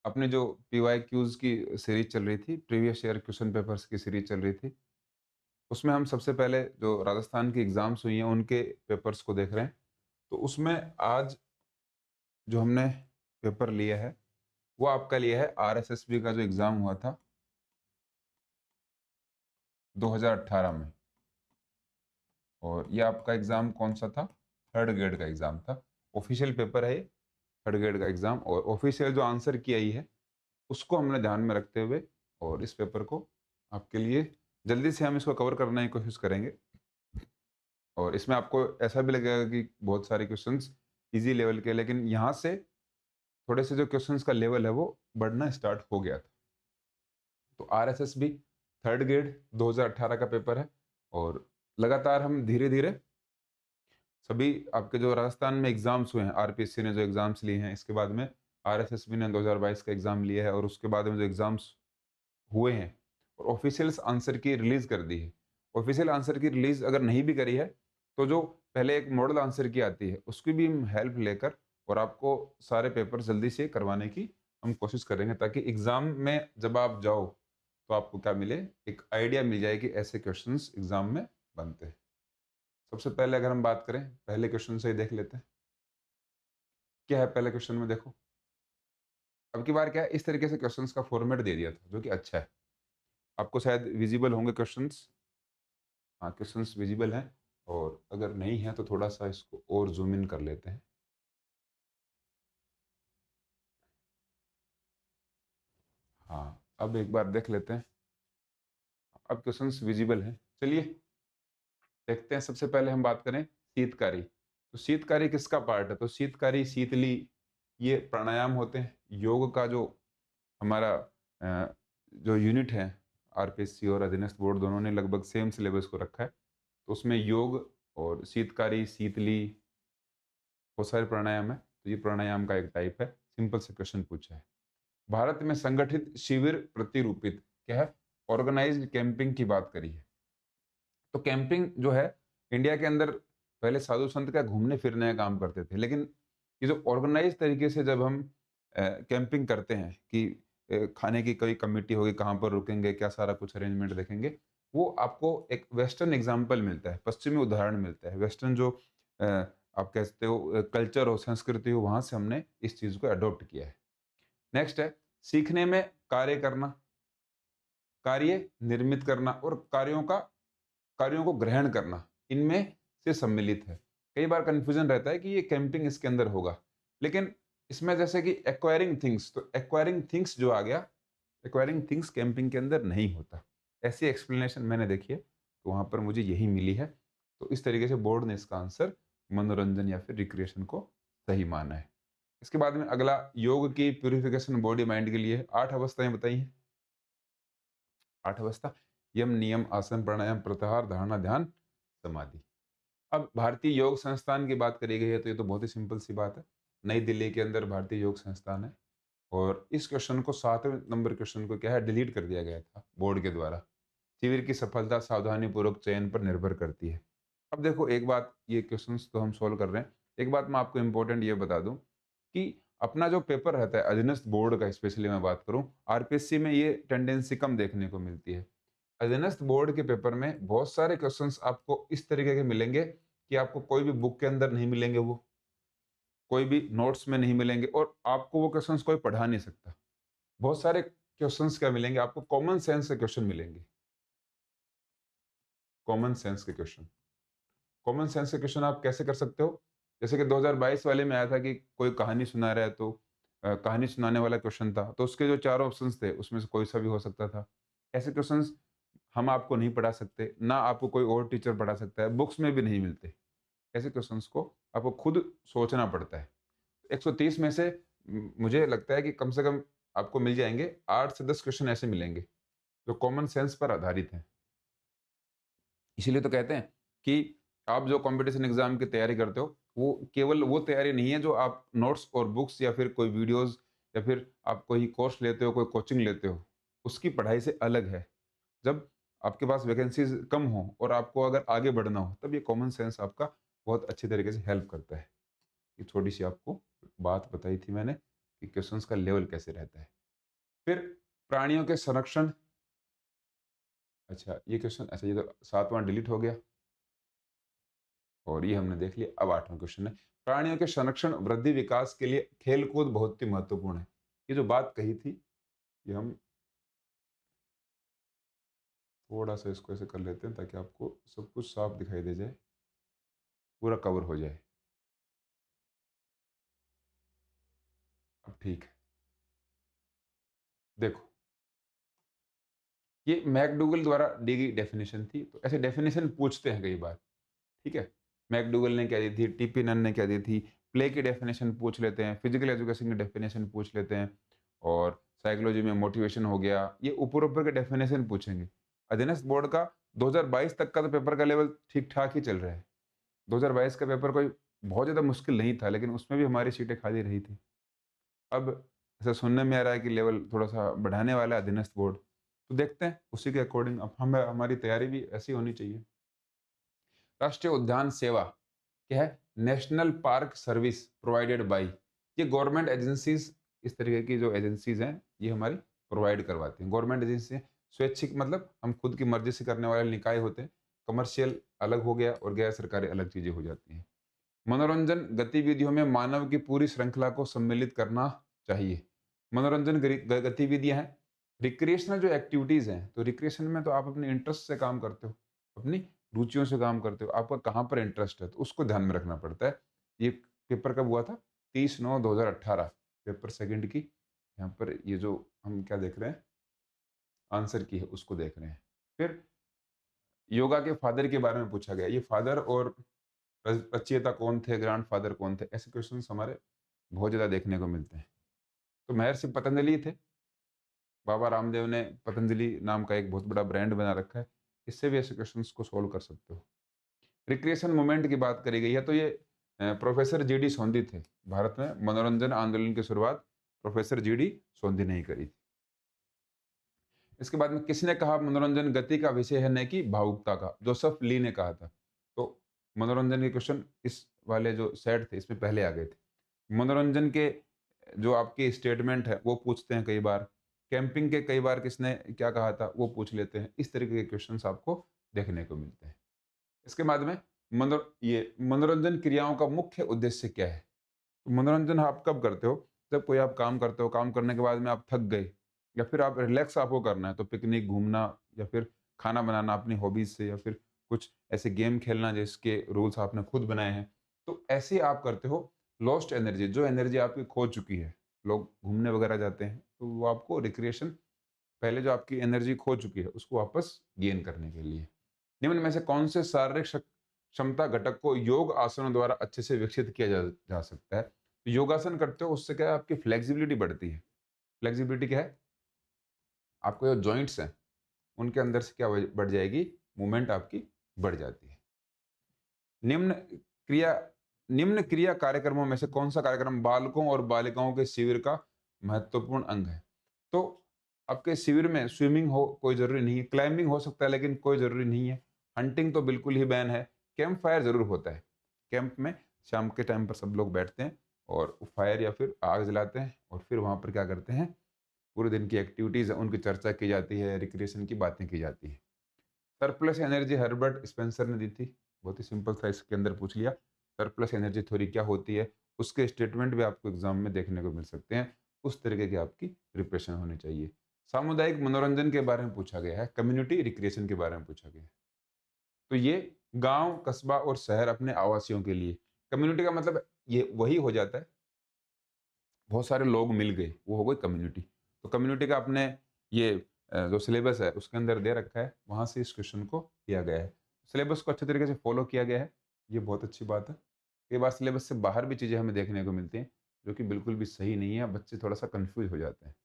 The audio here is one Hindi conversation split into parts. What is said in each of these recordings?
अपने जो पीवाईक्यूज़ की सीरीज़ चल रही थी, प्रीवियस ईयर क्वेश्चन पेपर्स की सीरीज़ चल रही थी, उसमें हम सबसे पहले जो राजस्थान की एग्ज़ाम्स हुई हैं, उनके पेपर्स को देख रहे हैं। तो उसमें आज जो हमने पेपर लिया है, वो आपका लिया है आरएसएसबी का जो एग्ज़ाम हुआ था 2018 में। और ये आपका एग्ज़ाम कौन-सा था? थर्ड ग्रेड का एग्ज़ाम था। ऑफ़िशियल पेपर है ये, थर्ड ग्रेड का एग्ज़ाम, और ऑफ़िशियल जो आंसर की आई है, उसको हमने ध्यान में रखते हुए और इस पेपर को आपके लिए जल्दी से हम इसको कवर करने की कोशिश करेंगे। और इसमें आपको ऐसा भी लगेगा कि बहुत सारे क्वेश्चंस ईज़ी लेवल के, लेकिन यहाँ से थोड़े से जो क्वेश्चंस का लेवल है वो बढ़ना स्टार्ट हो गया था। तो आरएसएसबी थर्ड ग्रेड 2018 का पेपर है, और लगातार हम धीरे-धीरे सभी आपके जो राजस्थान में एग्ज़ाम्स हुए हैं, आरपीएससी ने जो एग्ज़ाम्स लिए हैं, इसके बाद में आरएसएसबी ने 2022 का एग्ज़ाम लिया है, और उसके बाद में जो एग्ज़ाम्स हुए हैं, और ऑफ़िशियल आंसर की रिलीज़ कर दी है। ऑफ़िशियल आंसर की रिलीज़ अगर नहीं भी करी है, तो जो पहले एक मॉडल आंसर की आती है, उसकी भी हम हेल्प लेकर और आपको सारे पेपर जल्दी से करवाने की हम कोशिश करेंगे, ताकि एग्ज़ाम में जब आप जाओ, तो आपको क्या मिले, एक आइडिया मिल जाए कि ऐसे क्वेश्चंस एग्ज़ाम में बनते हैं। सबसे पहले अगर हम बात करें, पहले क्वेश्चन से ही देख लेते हैं। क्या है पहले क्वेश्चन में, देखो। अब की बार क्या है, इस तरीके से क्वेश्चंस का फॉर्मेट दे दिया था, जो कि अच्छा है। आपको शायद विज़िबल होंगे क्वेश्चंस। हाँ, क्वेश्चंस विज़िबल हैं, और अगर नहीं है तो थोड़ा-सा इसको और ज़ूम इन कर लेते हैं। हाँ, अब एक बार देख लेते हैं। अब क्वेश्चंस विज़िबल हैं। चलिए देखते हैं। सबसे पहले हम बात करें शीतकारी। तो शीतकारी किसका पार्ट है? तो शीतकारी, शीतली, ये प्राणायाम होते हैं। योग का जो हमारा जो यूनिट है, आरपीएससी और अधीनस्थ बोर्ड दोनों ने लगभग सेम सिलेबस को रखा है। तो उसमें योग और शीतकारी, शीतली, बहुत सारे प्राणायाम है। तो ये प्राणायाम का एक टाइप है। सिंपल से क्वेश्चन पूछा है। भारत में संगठित शिविर प्रतिरूपित क्या है? ऑर्गेनाइज्ड कैंपिंग की बात करी है। तो कैंपिंग जो है, इंडिया के अंदर पहले साधु संत क्या घूमने फिरने का काम करते थे, लेकिन ये जो ऑर्गेनाइज तरीके से जब हम कैंपिंग करते हैं कि खाने की कोई कमेटी होगी, कहाँ पर रुकेंगे, क्या सारा कुछ अरेंजमेंट देखेंगे, वो आपको एक वेस्टर्न एग्जाम्पल मिलता है, पश्चिमी उदाहरण मिलता है। वेस्टर्न जो आप कहते हो कल्चर हो, संस्कृति हो, वहाँ से हमने इस चीज़ को अडॉप्ट किया है। नेक्स्ट है सीखने में कार्य करना, कार्य निर्मित करना, और कार्यों को ग्रहण करना, इनमें से सम्मिलित है। कई बार कन्फ्यूजन रहता है कि ये कैंपिंग इसके अंदर होगा, लेकिन इसमें जैसे कि एक्वायरिंग थिंग्स, तो एक्वायरिंग थिंग्स जो आ गया, एक्वायरिंग थिंग्स कैंपिंग के अंदर नहीं होता। ऐसी एक्सप्लेनेशन मैंने देखी है, तो वहाँ पर मुझे यही मिली है। तो इस तरीके से बोर्ड ने इसका आंसर मनोरंजन या फिर रिक्रिएशन को सही माना है। इसके बाद में अगला, योग की प्यूरिफिकेशन बॉडी माइंड के लिए 8 अवस्थाएँ बताई हैं। 8 अवस्था: यम, नियम, आसन, प्राणायाम, प्रत्याहार, धारणा, ध्यान, समाधि। अब भारतीय योग संस्थान की बात करी गई है, तो ये तो बहुत ही सिंपल सी बात है। नई दिल्ली के अंदर भारतीय योग संस्थान है, और इस क्वेश्चन को 7वें नंबर क्वेश्चन को क्या है, डिलीट कर दिया गया था बोर्ड के द्वारा। शिविर की सफलता सावधानी पूर्वक चयन पर निर्भर करती है। अब देखो एक बात, ये क्वेश्चंस तो हम सॉल्व कर रहे हैं। एक बात मैं आपको इम्पोर्टेंट ये बता दूं कि अपना जो पेपर रहता है अधीनस्थ बोर्ड का, स्पेशली मैं बात करूं, आरपीएससी में ये टेंडेंसी कम देखने को मिलती है। अधीनस्थ बोर्ड के पेपर में बहुत सारे क्वेश्चंस आपको इस तरीके के मिलेंगे कि आपको कोई भी बुक के अंदर नहीं मिलेंगे, वो कोई भी नोट्स में नहीं मिलेंगे, और आपको वो क्वेश्चंस कोई पढ़ा नहीं सकता। बहुत सारे क्वेश्चंस क्या मिलेंगे आपको, कॉमन सेंस के क्वेश्चन मिलेंगे। कॉमन सेंस के क्वेश्चन, कॉमन सेंस के क्वेश्चन आप कैसे कर सकते हो? जैसे कि 2022 वाले में आया था कि कोई कहानी सुना रहा है, तो कहानी सुनाने वाला क्वेश्चन था, तो उसके जो 4 ऑप्शंस थे उसमें से कोई सा भी हो सकता था। ऐसे क्वेश्चंस हम आपको नहीं पढ़ा सकते, ना आपको कोई और टीचर पढ़ा सकता है, बुक्स में भी नहीं मिलते। ऐसे क्वेश्चंस को आपको खुद सोचना पड़ता है। 130 में से मुझे लगता है कि कम से कम आपको मिल जाएँगे, 8 से 10 क्वेश्चन ऐसे मिलेंगे, जो कॉमन सेंस पर आधारित हैं। इसीलिए तो कहते हैं कि आप जो कॉम्पिटिशन एग्ज़ाम की तैयारी करते हो, वो केवल वो तैयारी नहीं है जो आप नोट्स और बुक्स या फिर कोई वीडियोज़ या फिर आप कोई कोर्स लेते हो, कोई कोचिंग लेते हो, उसकी पढ़ाई से अलग है। जब आपके पास वैकेंसीज़ कम हो और आपको अगर आगे बढ़ना हो, तब ये कॉमन सेंस आपका बहुत अच्छी तरीके से हेल्प करता है। ये छोटी-सी आपको बात बताई थी मैंने। कि क्वेश्चंस का लेवल कैसे रहता है। फिर प्राणियों के संरक्षण, अच्छा ये क्वेश्चन, अच्छा ये तो 7वां डिलीट हो गया और ये हमने देख लिया। अब 8वां क्वेश्चन है, प्राणियों के संरक्षण, वृद्धि, विकास के लिए खेलकूद बहुत ही महत्वपूर्ण है। ये जो बात कही थी, ये हम थोड़ा सा इसको ऐसे कर लेते हैं ताकि आपको सब कुछ साफ दिखाई दे जाए, पूरा कवर हो जाए। अब ठीक है, देखो ये मैकडूगल द्वारा दी गई डेफिनेशन थी। तो ऐसे डेफिनेशन पूछते हैं कई बार, ठीक है। मैकडूगल ने क्या दी थी, टीपी नन ने क्या दी थी, प्ले की डेफिनेशन पूछ लेते हैं, फिजिकल एजुकेशन की डेफिनेशन पूछ लेते हैं, और साइकोलॉजी में मोटिवेशन हो गया, ये ऊपर ऊपर के डेफिनेशन पूछेंगे। अधीनस्थ बोर्ड का 2022 तक का तो पेपर का लेवल ठीक ठाक ही चल रहा है। 2022 का पेपर कोई बहुत ज़्यादा मुश्किल नहीं था, लेकिन उसमें भी हमारी सीटें खाली रही थी। अब ऐसा सुनने में आ रहा है कि लेवल थोड़ा-सा बढ़ाने वाला है अधीनस्थ बोर्ड। तो देखते हैं उसी के अकॉर्डिंग अब हम हमारी तैयारी भी ऐसी होनी चाहिए। राष्ट्रीय उद्यान सेवा क्या है? National park service provided by, ये गवर्नमेंट एजेंसीज़, इस तरीके की जो एजेंसीज़ हैं, ये हमारी प्रोवाइड करवाती हैं। गवर्नमेंट एजेंसी हैं, स्वैच्छिक मतलब हम खुद की मर्ज़ी से करने वाले निकाय होते हैं। कमर्शियल अलग हो गया और गैर सरकारी अलग चीज़ें हो जाती हैं। मनोरंजन गतिविधियों में मानव की पूरी श्रृंखला को सम्मिलित करना चाहिए। मनोरंजन गतिविधियां हैं, रिक्रिएशनल जो एक्टिविटीज हैं, तो रिक्रिएशन में तो आप अपने इंटरेस्ट से काम करते हो, अपनी रुचियों से काम करते हो, आपका कहाँ पर इंटरेस्ट है तो उसको ध्यान में रखना पड़ता है। ये पेपर कब हुआ था? 30/9/2018, पेपर सेकंड की। यहाँ पर ये जो हम क्या देख रहे हैं, आंसर की है उसको देख रहे हैं। फिर योगा के फादर के बारे में पूछा गया, ये फादर और रचयिता कौन थे, ग्रैंडफादर कौन थे, ऐसे क्वेश्चंस हमारे बहुत ज़्यादा देखने को मिलते हैं। तो महर्षि पतंजलि थे। बाबा रामदेव ने पतंजलि नाम का एक बहुत बड़ा ब्रांड बना रखा है। इससे भी ऐसे क्वेश्चंस को सॉल्व कर सकते हो। रिक्रिएशन मूवमेंट की बात करी गई है, तो ये प्रोफेसर जीडी सोंधी थे। भारत में मनोरंजन आंदोलन की शुरुआत प्रोफेसर जीडी सोंधी ने ही करी थी। इसके बाद में किसने कहा मनोरंजन गति का विषय है न कि भावुकता का? जोसेफ ली ने कहा था। तो मनोरंजन के क्वेश्चन इस वाले जो सेट थे इसमें पहले आ गए थे। मनोरंजन के जो आपके स्टेटमेंट है वो पूछते हैं कई बार। कैंपिंग के कई बार किसने क्या कहा था वो पूछ लेते हैं। इस तरीके के क्वेश्चंस आपको देखने को मिलते हैं। इसके बाद में मनोरंजन क्रियाओं का मुख्य उद्देश्य क्या है? तो मनोरंजन आप कब करते हो? जब कोई आप काम करते हो, काम करने के बाद में आप थक गए या फिर आप रिलैक्स आपको करना है, तो पिकनिक घूमना या फिर खाना बनाना अपनी हॉबीज से, या फिर कुछ ऐसे गेम खेलना जिसके रूल्स आपने खुद बनाए हैं, तो ऐसे आप करते हो। लॉस्ट एनर्जी, जो एनर्जी आपकी खो चुकी है, लोग घूमने वगैरह जाते हैं तो वो आपको रिक्रिएशन, पहले जो आपकी एनर्जी खो चुकी है उसको वापस गेन करने के लिए। निम्न में से कौन से शारीरिक क्षमता घटक को योग आसनों द्वारा अच्छे से विकसित किया जा सकता है? तो योगासन करते हो उससे क्या है, आपकी फ्लेक्सिबिलिटी बढ़ती है। फ्लेक्सिबिलिटी क्या है? आपके जो जॉइंट्स हैं उनके अंदर से क्या बढ़ जाएगी, मूवमेंट आपकी बढ़ जाती है। निम्न क्रिया निम्न क्रिया कार्यक्रमों में से कौन सा कार्यक्रम बालकों और बालिकाओं के शिविर का महत्वपूर्ण अंग है? तो आपके शिविर में स्विमिंग हो कोई जरूरी नहीं है, क्लाइंबिंग हो सकता है लेकिन कोई जरूरी नहीं है, हंटिंग तो बिल्कुल ही बैन है, कैंप फायर जरूर होता है। कैंप में शाम के टाइम पर सब लोग बैठते हैं और फायर या फिर आग जलाते हैं और फिर वहां पर क्या करते हैं, पूरे दिन की एक्टिविटीज है उनकी चर्चा की जाती है, रिक्रिएशन की बातें की जाती है। सरप्लस एनर्जी हर्बर्ट स्पेंसर ने दी थी। बहुत ही सिंपल था, इसके अंदर पूछ लिया। सरप्लस एनर्जी थ्योरी क्या होती है, उसके स्टेटमेंट भी आपको एग्जाम में देखने को मिल सकते हैं। उस तरीके की आपकी प्रिपरेशन होनी चाहिए। सामुदायिक मनोरंजन के बारे में पूछा गया है, कम्युनिटी रिक्रिएशन के बारे में पूछा गया है। तो ये गांव, कस्बा और शहर अपने आवासियों के लिए, कम्युनिटी का मतलब ये वही हो जाता है, बहुत सारे लोग मिल गए, वो हो गई कम्युनिटी। तो कम्युनिटी का अपने ये जो सिलेबस है उसके अंदर दे रखा है, वहाँ से इस क्वेश्चन को किया गया है। सिलेबस को अच्छे तरीके से फॉलो किया गया है, ये बहुत अच्छी बात है। कई बार सिलेबस से बाहर भी चीज़ें हमें देखने को मिलती हैं, जो कि बिल्कुल भी सही नहीं है, बच्चे थोड़ा-सा कन्फ्यूज़ हो जाते हैं।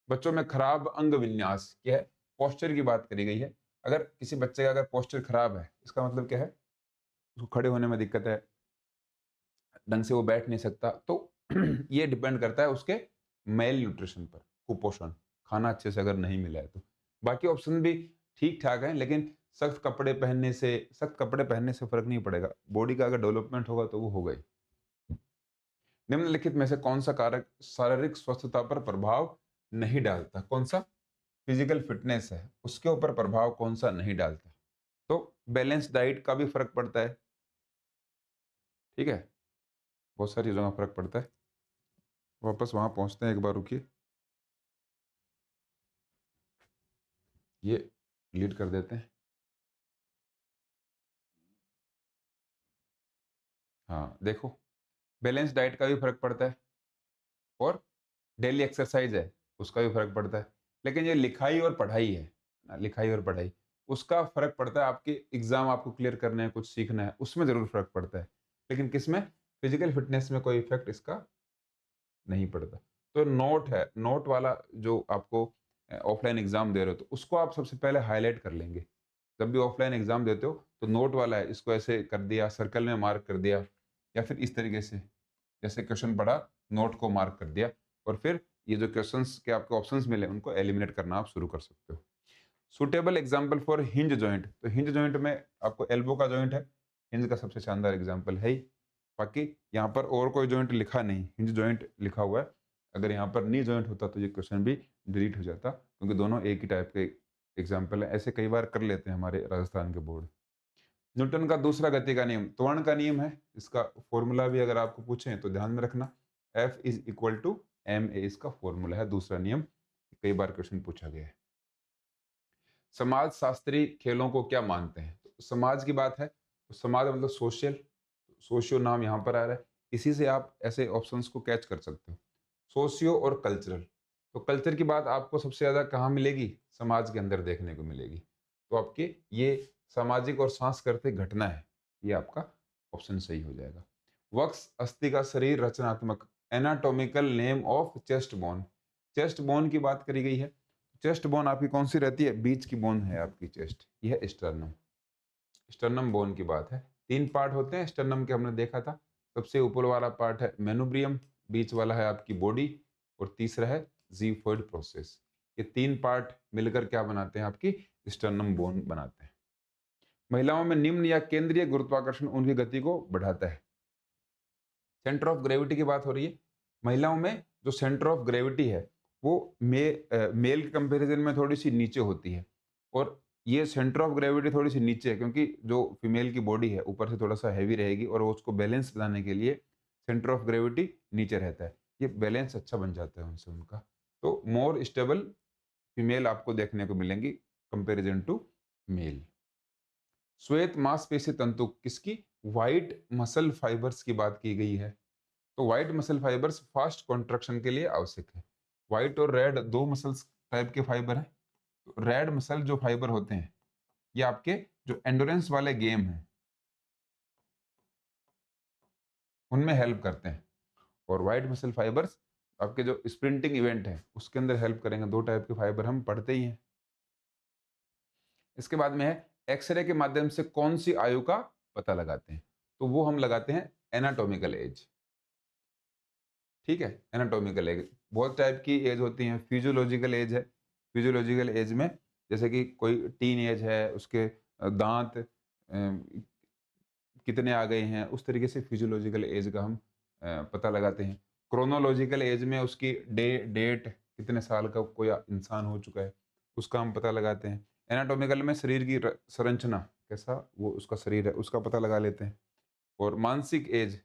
बच्चों में खराब अंग विन्यास क्या है? पोस्चर की बात करी गई है। अगर किसी बच्चे का अगर पोस्चर खराब है, इसका मतलब क्या है? उसको खड़े होने में दिक्कत है, ढंग से वो बैठ नहीं सकता, तो ये डिपेंड करता है उसके मेल न्यूट्रिशन पर, कुपोषण, खाना अच्छे से अगर नहीं मिला है तो। बाकी ऑप्शन भी ठीक ठाक हैं, लेकिन सख्त कपड़े पहनने से फर्क नहीं पड़ेगा, बॉडी का अगर डेवलपमेंट होगा तो वो होगा ही। निम्नलिखित में से कौन सा कारक शारीरिक स्वस्थता पर प्रभाव नहीं डालता? कौन सा? फिजिकल फिटनेस है, उसके ऊपर प्रभाव कौन सा नहीं डालता? तो बैलेंस डाइट का भी फर्क पड़ता है, ठीक है, बहुत सारी चीजों का फर्क पड़ता है। वापस वहां पहुंचते हैं, एक बार रुकिए, ये डिलीट कर देते हैं। हाँ देखो, बैलेंस डाइट का भी फर्क पड़ता है और डेली एक्सरसाइज है उसका भी फर्क पड़ता है। लेकिन ये लिखाई और पढ़ाई है ना, लिखाई और पढ़ाई, उसका फर्क पड़ता है। आपके एग्जाम आपको क्लियर करने हैं, कुछ सीखना है, उसमें जरूर फर्क पड़ता है। लेकिन किसमें? फिजिकल फिटनेस में कोई इफेक्ट इसका नहीं पड़ता। तो नोट है, नोट वाला जो आपको ऑफलाइन एग्जाम दे रहे हो तो उसको आप सबसे पहले हाईलाइट कर लेंगे। जब भी ऑफलाइन एग्जाम देते हो तो नोट वाला है, इसको ऐसे कर दिया, सर्कल में मार्क कर दिया, या फिर इस तरीके से जैसे क्वेश्चन पढ़ा, नोट को मार्क कर दिया, और फिर ये जो क्वेश्चंस के आपको ऑप्शंस मिले उनको एलिमिनेट करना आप शुरू कर सकते हो। Suitable example for hinge joint, तो हिंज जॉइंट में आपको एल्बो का जॉइंट है, हिंज का सबसे शानदार एग्जाम्पल है ही। बाकी यहाँ पर और कोई जॉइंट लिखा नहीं, हिंज जॉइंट लिखा हुआ है। अगर यहाँ पर नी जॉइंट होता तो ये क्वेश्चन भी डिलीट हो जाता, क्योंकि दोनों एक ही टाइप के एग्जाम्पल है। ऐसे कई बार कर लेते हैं हमारे राजस्थान के बोर्ड। न्यूटन का दूसरा गति का नियम त्वरण का नियम है, इसका फॉर्मूला भी अगर आपको पूछें तो ध्यान में रखना, F is equal to m a, इसका फॉर्मूला है, दूसरा नियम, कई बार क्वेश्चन पूछा गया है। समाज शास्त्री खेलों को क्या मानते हैं? तो समाज की बात है तो समाज मतलब सोशल, सोशियो नाम यहाँ पर आ रहा है, इसी से आप ऐसे ऑप्शंस को कैच कर सकते हो। सोशियो और कल्चरल, तो कल्चर की बात आपको सबसे ज्यादा कहाँ मिलेगी? समाज के अंदर देखने को मिलेगी। तो आपके ये सामाजिक और सांस्कृतिक घटना है, ये आपका ऑप्शन सही हो जाएगा। वक्स अस्थि का शरीर रचनात्मक, anatomical name of chest bone, chest bone की बात करी गई है। चेस्ट बोन आपकी कौन सी रहती है? बीच की बोन है आपकी चेस्ट, यह स्टर्नम, स्टर्नम बोन की बात है। तीन पार्ट होते हैं स्टर्नम के, हमने देखा था। सबसे ऊपर वाला पार्ट है मेनुब्रियम, बीच वाला है आपकी बॉडी, और तीसरा है जीफोइड प्रोसेस। ये तीन पार्ट मिलकर क्या बनाते हैं? आपकी स्टर्नम बोन बनाते हैं। महिलाओं में निम्न या केंद्रीय गुरुत्वाकर्षण उनकी गति को बढ़ाता है। सेंटर ऑफ ग्रेविटी की बात हो रही है। महिलाओं में जो सेंटर ऑफ ग्रेविटी है वो मेल के कंपैरिजन में थोड़ी सी नीचे होती है, और ये सेंटर ऑफ ग्रेविटी थोड़ी सी नीचे है क्योंकि जो फीमेल की बॉडी है ऊपर से थोड़ा सा हैवी रहेगी, और वो उसको बैलेंस बनाने के लिए सेंटर ऑफ ग्रेविटी नीचे रहता है। ये बैलेंस अच्छा बन जाता है उनसे उनका। तो मोर स्टेबल फीमेल आपको देखने को मिलेंगी कंपैरिजन टू मेल। श्वेत मांसपेशी तंतु किसकी? व्हाइट मसल फाइबर्स की बात की गई है। तो white muscle fibres fast contraction के लिए आवश्यक है। व्हाइट और रेड दो मसल्स टाइप के फाइबर हैं। तो रेड मसल जो फाइबर होते हैं ये आपके जो एंडोरेंस वाले गेम हैं उनमें हेल्प करते हैं, और व्हाइट मसल फाइबर्स आपके जो स्प्रिंटिंग इवेंट है उसके अंदर हेल्प करेंगे। दो टाइप के फाइबर हम पढ़ते ही हैं। इसके बाद में है एक्सरे के माध्यम से कौन सी आयु का पता लगाते हैं? तो वो हम लगाते हैं एनाटॉमिकल एज, ठीक है, एनाटॉमिकल एज। बहुत टाइप की एज होती है। फिजियोलॉजिकल एज है, फिजियोलॉजिकल एज में जैसे कि कोई टीन एज है, उसके दांत कितने आ गए हैं, उस तरीके से फिजियोलॉजिकल एज का हम पता लगाते हैं। क्रोनोलॉजिकल एज में उसकी डेट कितने साल का कोई इंसान हो चुका है उसका हम पता लगाते हैं। एनाटॉमिकल में शरीर की संरचना कैसा वो उसका शरीर है उसका पता लगा लेते हैं। और मानसिक एज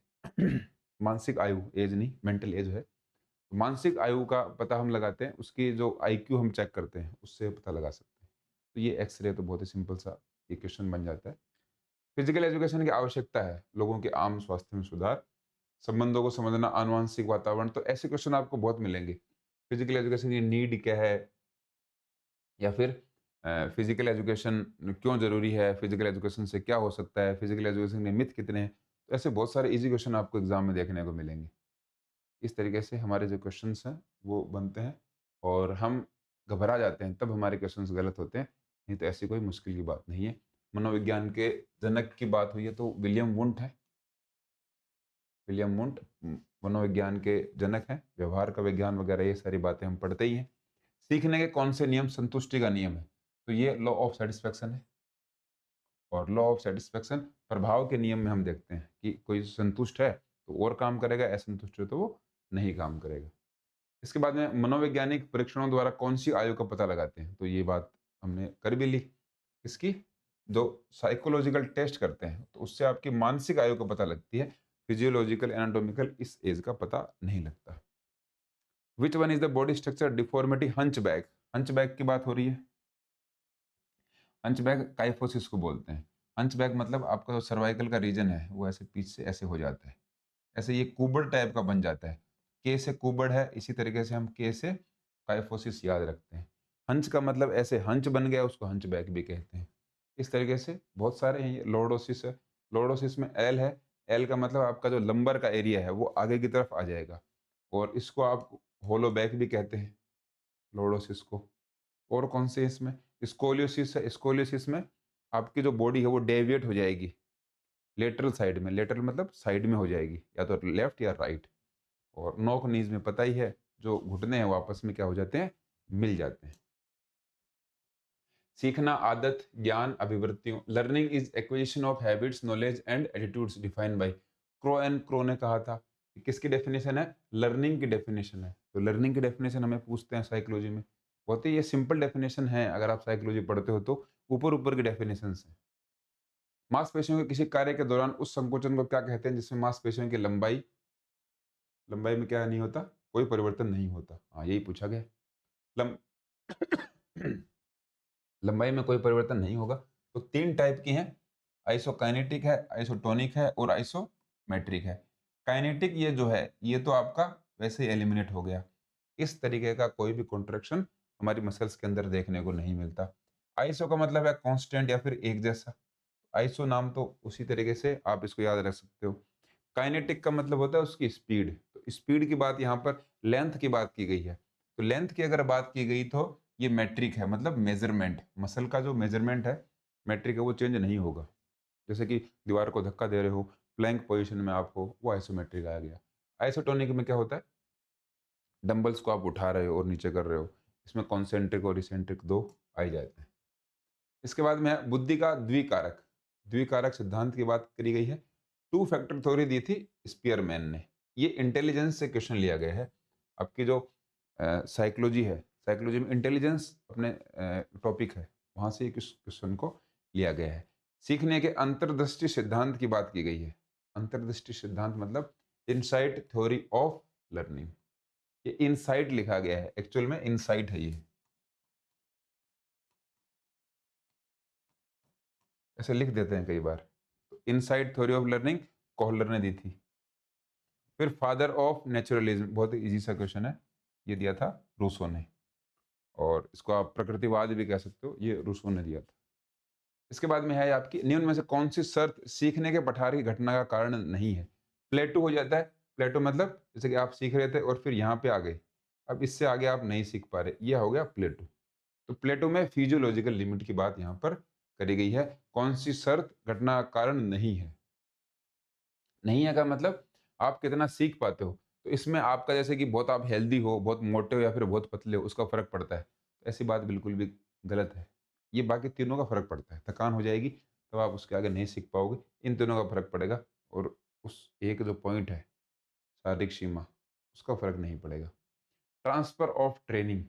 मानसिक आयु, एज नहीं मेंटल एज है, मानसिक आयु का पता हम लगाते हैं, उसकी जो आईक्यू हम चेक करते हैं उससे पता लगा सकते हैं। तो ये एक्सरे तो बहुत ही सिंपल सा ये क्वेश्चन बन जाता है। फिजिकल एजुकेशन की आवश्यकता है लोगों के आम स्वास्थ्य में सुधार, संबंधों को समझना, आनुवंशिक वातावरण, तो ऐसे क्वेश्चन आपको बहुत मिलेंगे। फिजिकल एजुकेशन की नीड क्या है, या फिर फिजिकल एजुकेशन क्यों जरूरी है, फिजिकल एजुकेशन से क्या हो सकता है, फिजिकल एजुकेशन के मिथ कितने हैं। तो ऐसे बहुत सारे इजी क्वेश्चन आपको एग्जाम में देखने को मिलेंगे। इस तरीके से हमारे जो क्वेश्चंस हैं वो बनते हैं, और हम घबरा जाते हैं तब हमारे क्वेश्चंस गलत होते हैं, नहीं तो ऐसी कोई मुश्किल की बात नहीं है। मनोविज्ञान के जनक की बात हुई है तो विलियम वुंट है। विलियम वुंट मनोविज्ञान के जनक हैं। व्यवहार का विज्ञान वगैरह ये सारी बातें हम पढ़ते ही हैं। सीखने के कौन से नियम संतुष्टि का नियम है? तो ये लॉ ऑफ सेटिस्फेक्शन है। और लॉ ऑफ सेटिस्फेक्शन प्रभाव के नियम में हम देखते हैं कि कोई संतुष्ट है तो और काम करेगा, असंतुष्ट है तो वो नहीं काम करेगा। इसके बाद में मनोवैज्ञानिक परीक्षणों द्वारा कौन सी आयु का पता लगाते हैं, तो ये बात हमने कर भी ली। इसकी जो साइकोलॉजिकल टेस्ट करते हैं तो उससे आपकी मानसिक आयु का पता लगती है, फिजियोलॉजिकल एनाटॉमिकल इस एज का पता नहीं लगता। Which one is the body structure deformity hunchback, hunchback की बात हो रही है। हंचबैक काइफोसिस को बोलते हैं। हंचबैक मतलब आपका जो सर्वाइकल का रीजन है वो ऐसे पीछे से ऐसे हो जाता है, ऐसे ये कुबड़ टाइप का बन जाता है। के से कुबड़ है, इसी तरीके से हम के से काइफोसिस याद रखते हैं। हंच का मतलब ऐसे हंच बन गया, उसको हंचबैक भी कहते हैं। इस तरीके से बहुत सारे हैं। ये लॉर्डोसिस है, लॉर्डोसिस में एल है, एल का मतलब आपका जो लंबर का एरिया है वो आगे की तरफ आ जाएगा, और इसको आप होलो बैक भी कहते हैं लॉर्डोसिस को। और कौन से इसमें स्कोलियोसिस है, स्कोलियोसिस में आपकी जो बॉडी है वो डेविएट हो जाएगी लेटरल साइड में, लेटरल मतलब साइड में हो जाएगी, या तो लेफ्ट या राइट। और नॉक नीज में पता ही है, जो घुटने हैं वो आपस में क्या हो जाते हैं, मिल जाते हैं। सीखना आदत ज्ञान अभिवृत्तियों, learning is acquisition of habits knowledge and attitudes defined by Crow and Crow ने कहा था। किसकी डेफिनेशन है, लर्निंग की डेफिनेशन है। तो लर्निंग की डेफिनेशन हमें पूछते हैं साइकोलॉजी में, बहुत ही ये सिंपल डेफिनेशन है, अगर आप साइकोलॉजी पढ़ते हो तो ऊपर ऊपर की डेफिनेशन है। मांसपेशियों के किसी कार्य के दौरान उस संकोचन को क्या कहते हैं जिसमें मांसपेशियों की लंबाई, लंबाई में क्या नहीं होता, कोई परिवर्तन नहीं होता। हाँ, यही पूछा गया। लम लंबाई में कोई परिवर्तन नहीं होगा। तो 3 टाइप की हैं, आइसोकाइनेटिक है, आइसोटोनिक है और आइसोमेट्रिक है। काइनेटिक ये जो है, ये तो आपका वैसे ही एलिमिनेट हो गया। इस तरीके का कोई भी कॉन्ट्रैक्शन हमारी मसल्स के अंदर देखने को नहीं मिलता। आइसो का मतलब है कांस्टेंट या फिर एक जैसा। आइसो नाम तो उसी तरीके से आप इसको याद रख सकते हो। काइनेटिक का मतलब होता है उसकी स्पीड, तो स्पीड की बात यहाँ पर लेंथ की बात की गई है। तो लेंथ की अगर बात की गई तो ये मेट्रिक है, मतलब मेजरमेंट, मसल का जो मेजरमेंट है मेट्रिक है, वो चेंज नहीं होगा। जैसे कि दीवार को धक्का दे रहे हो, प्लैंक पोजीशन में आप हो, वो आइसोमेट्रिक आ गया। आइसोटोनिक में क्या होता है, डंबल्स को आप उठा रहे हो और नीचे कर रहे हो, इसमें कॉन्सेंट्रिक और इसेंट्रिक दो आ ही जाते हैं। इसके बाद में है बुद्धि का द्विकारक, द्विकारक सिद्धांत की बात करी गई है। टू फैक्टर थ्योरी दी थी स्पीयरमैन ने। ये इंटेलिजेंस से क्वेश्चन लिया गया है। आपकी जो साइकोलॉजी है, साइकोलॉजी में इंटेलिजेंस अपने टॉपिक है, वहां से इस क्वेश्चन को लिया गया है। सीखने के अंतर्दृष्टि सिद्धांत की बात की गई है। अंतर्दृष्टि सिद्धांत मतलब इनसाइट थ्योरी ऑफ लर्निंग। ये इनसाइट लिखा गया है, एक्चुअल में इनसाइट है ये, ऐसे लिख देते हैं कई बार। तो insight theory of learning Kohler ने दी थी। फिर फादर ऑफ नेचुरलिज्म, बहुत इजी सा क्वेश्चन है, ये दिया था रूसो ने, और इसको आप प्रकृतिवाद भी कह सकते हो, ये रूसो ने दिया था। इसके बाद में है आपकी निम्न में से कौन सी शर्त सीखने के पठार की घटना का कारण नहीं है। प्लेटो हो जाता है। प्लेटो मतलब जैसे कि आप सीख रहे थे और फिर यहाँ पे आ गए, अब इससे आगे आप नहीं सीख पा रहे, ये हो गया प्लेटो। तो प्लेटो में फिजियोलॉजिकल लिमिट की बात यहाँ पर करी गई है। कौन सी शर्त घटना का कारण नहीं है। नहीं है का मतलब आप कितना सीख पाते हो। तो इसमें आपका जैसे कि बहुत आप हेल्दी हो, बहुत मोटे हो या फिर बहुत पतले हो, उसका फ़र्क पड़ता है। तो ऐसी बात बिल्कुल भी गलत है। ये बाकी तीनों का फ़र्क पड़ता है। थकान हो जाएगी, तब आप उसके आगे नहीं सीख पाओगे। इन तीनों का फ़र्क पड़ेगा, और उस एक जो पॉइंट है, शारीरिक सीमा, उसका फ़र्क नहीं पड़ेगा। ट्रांसफ़र ऑफ ट्रेनिंग,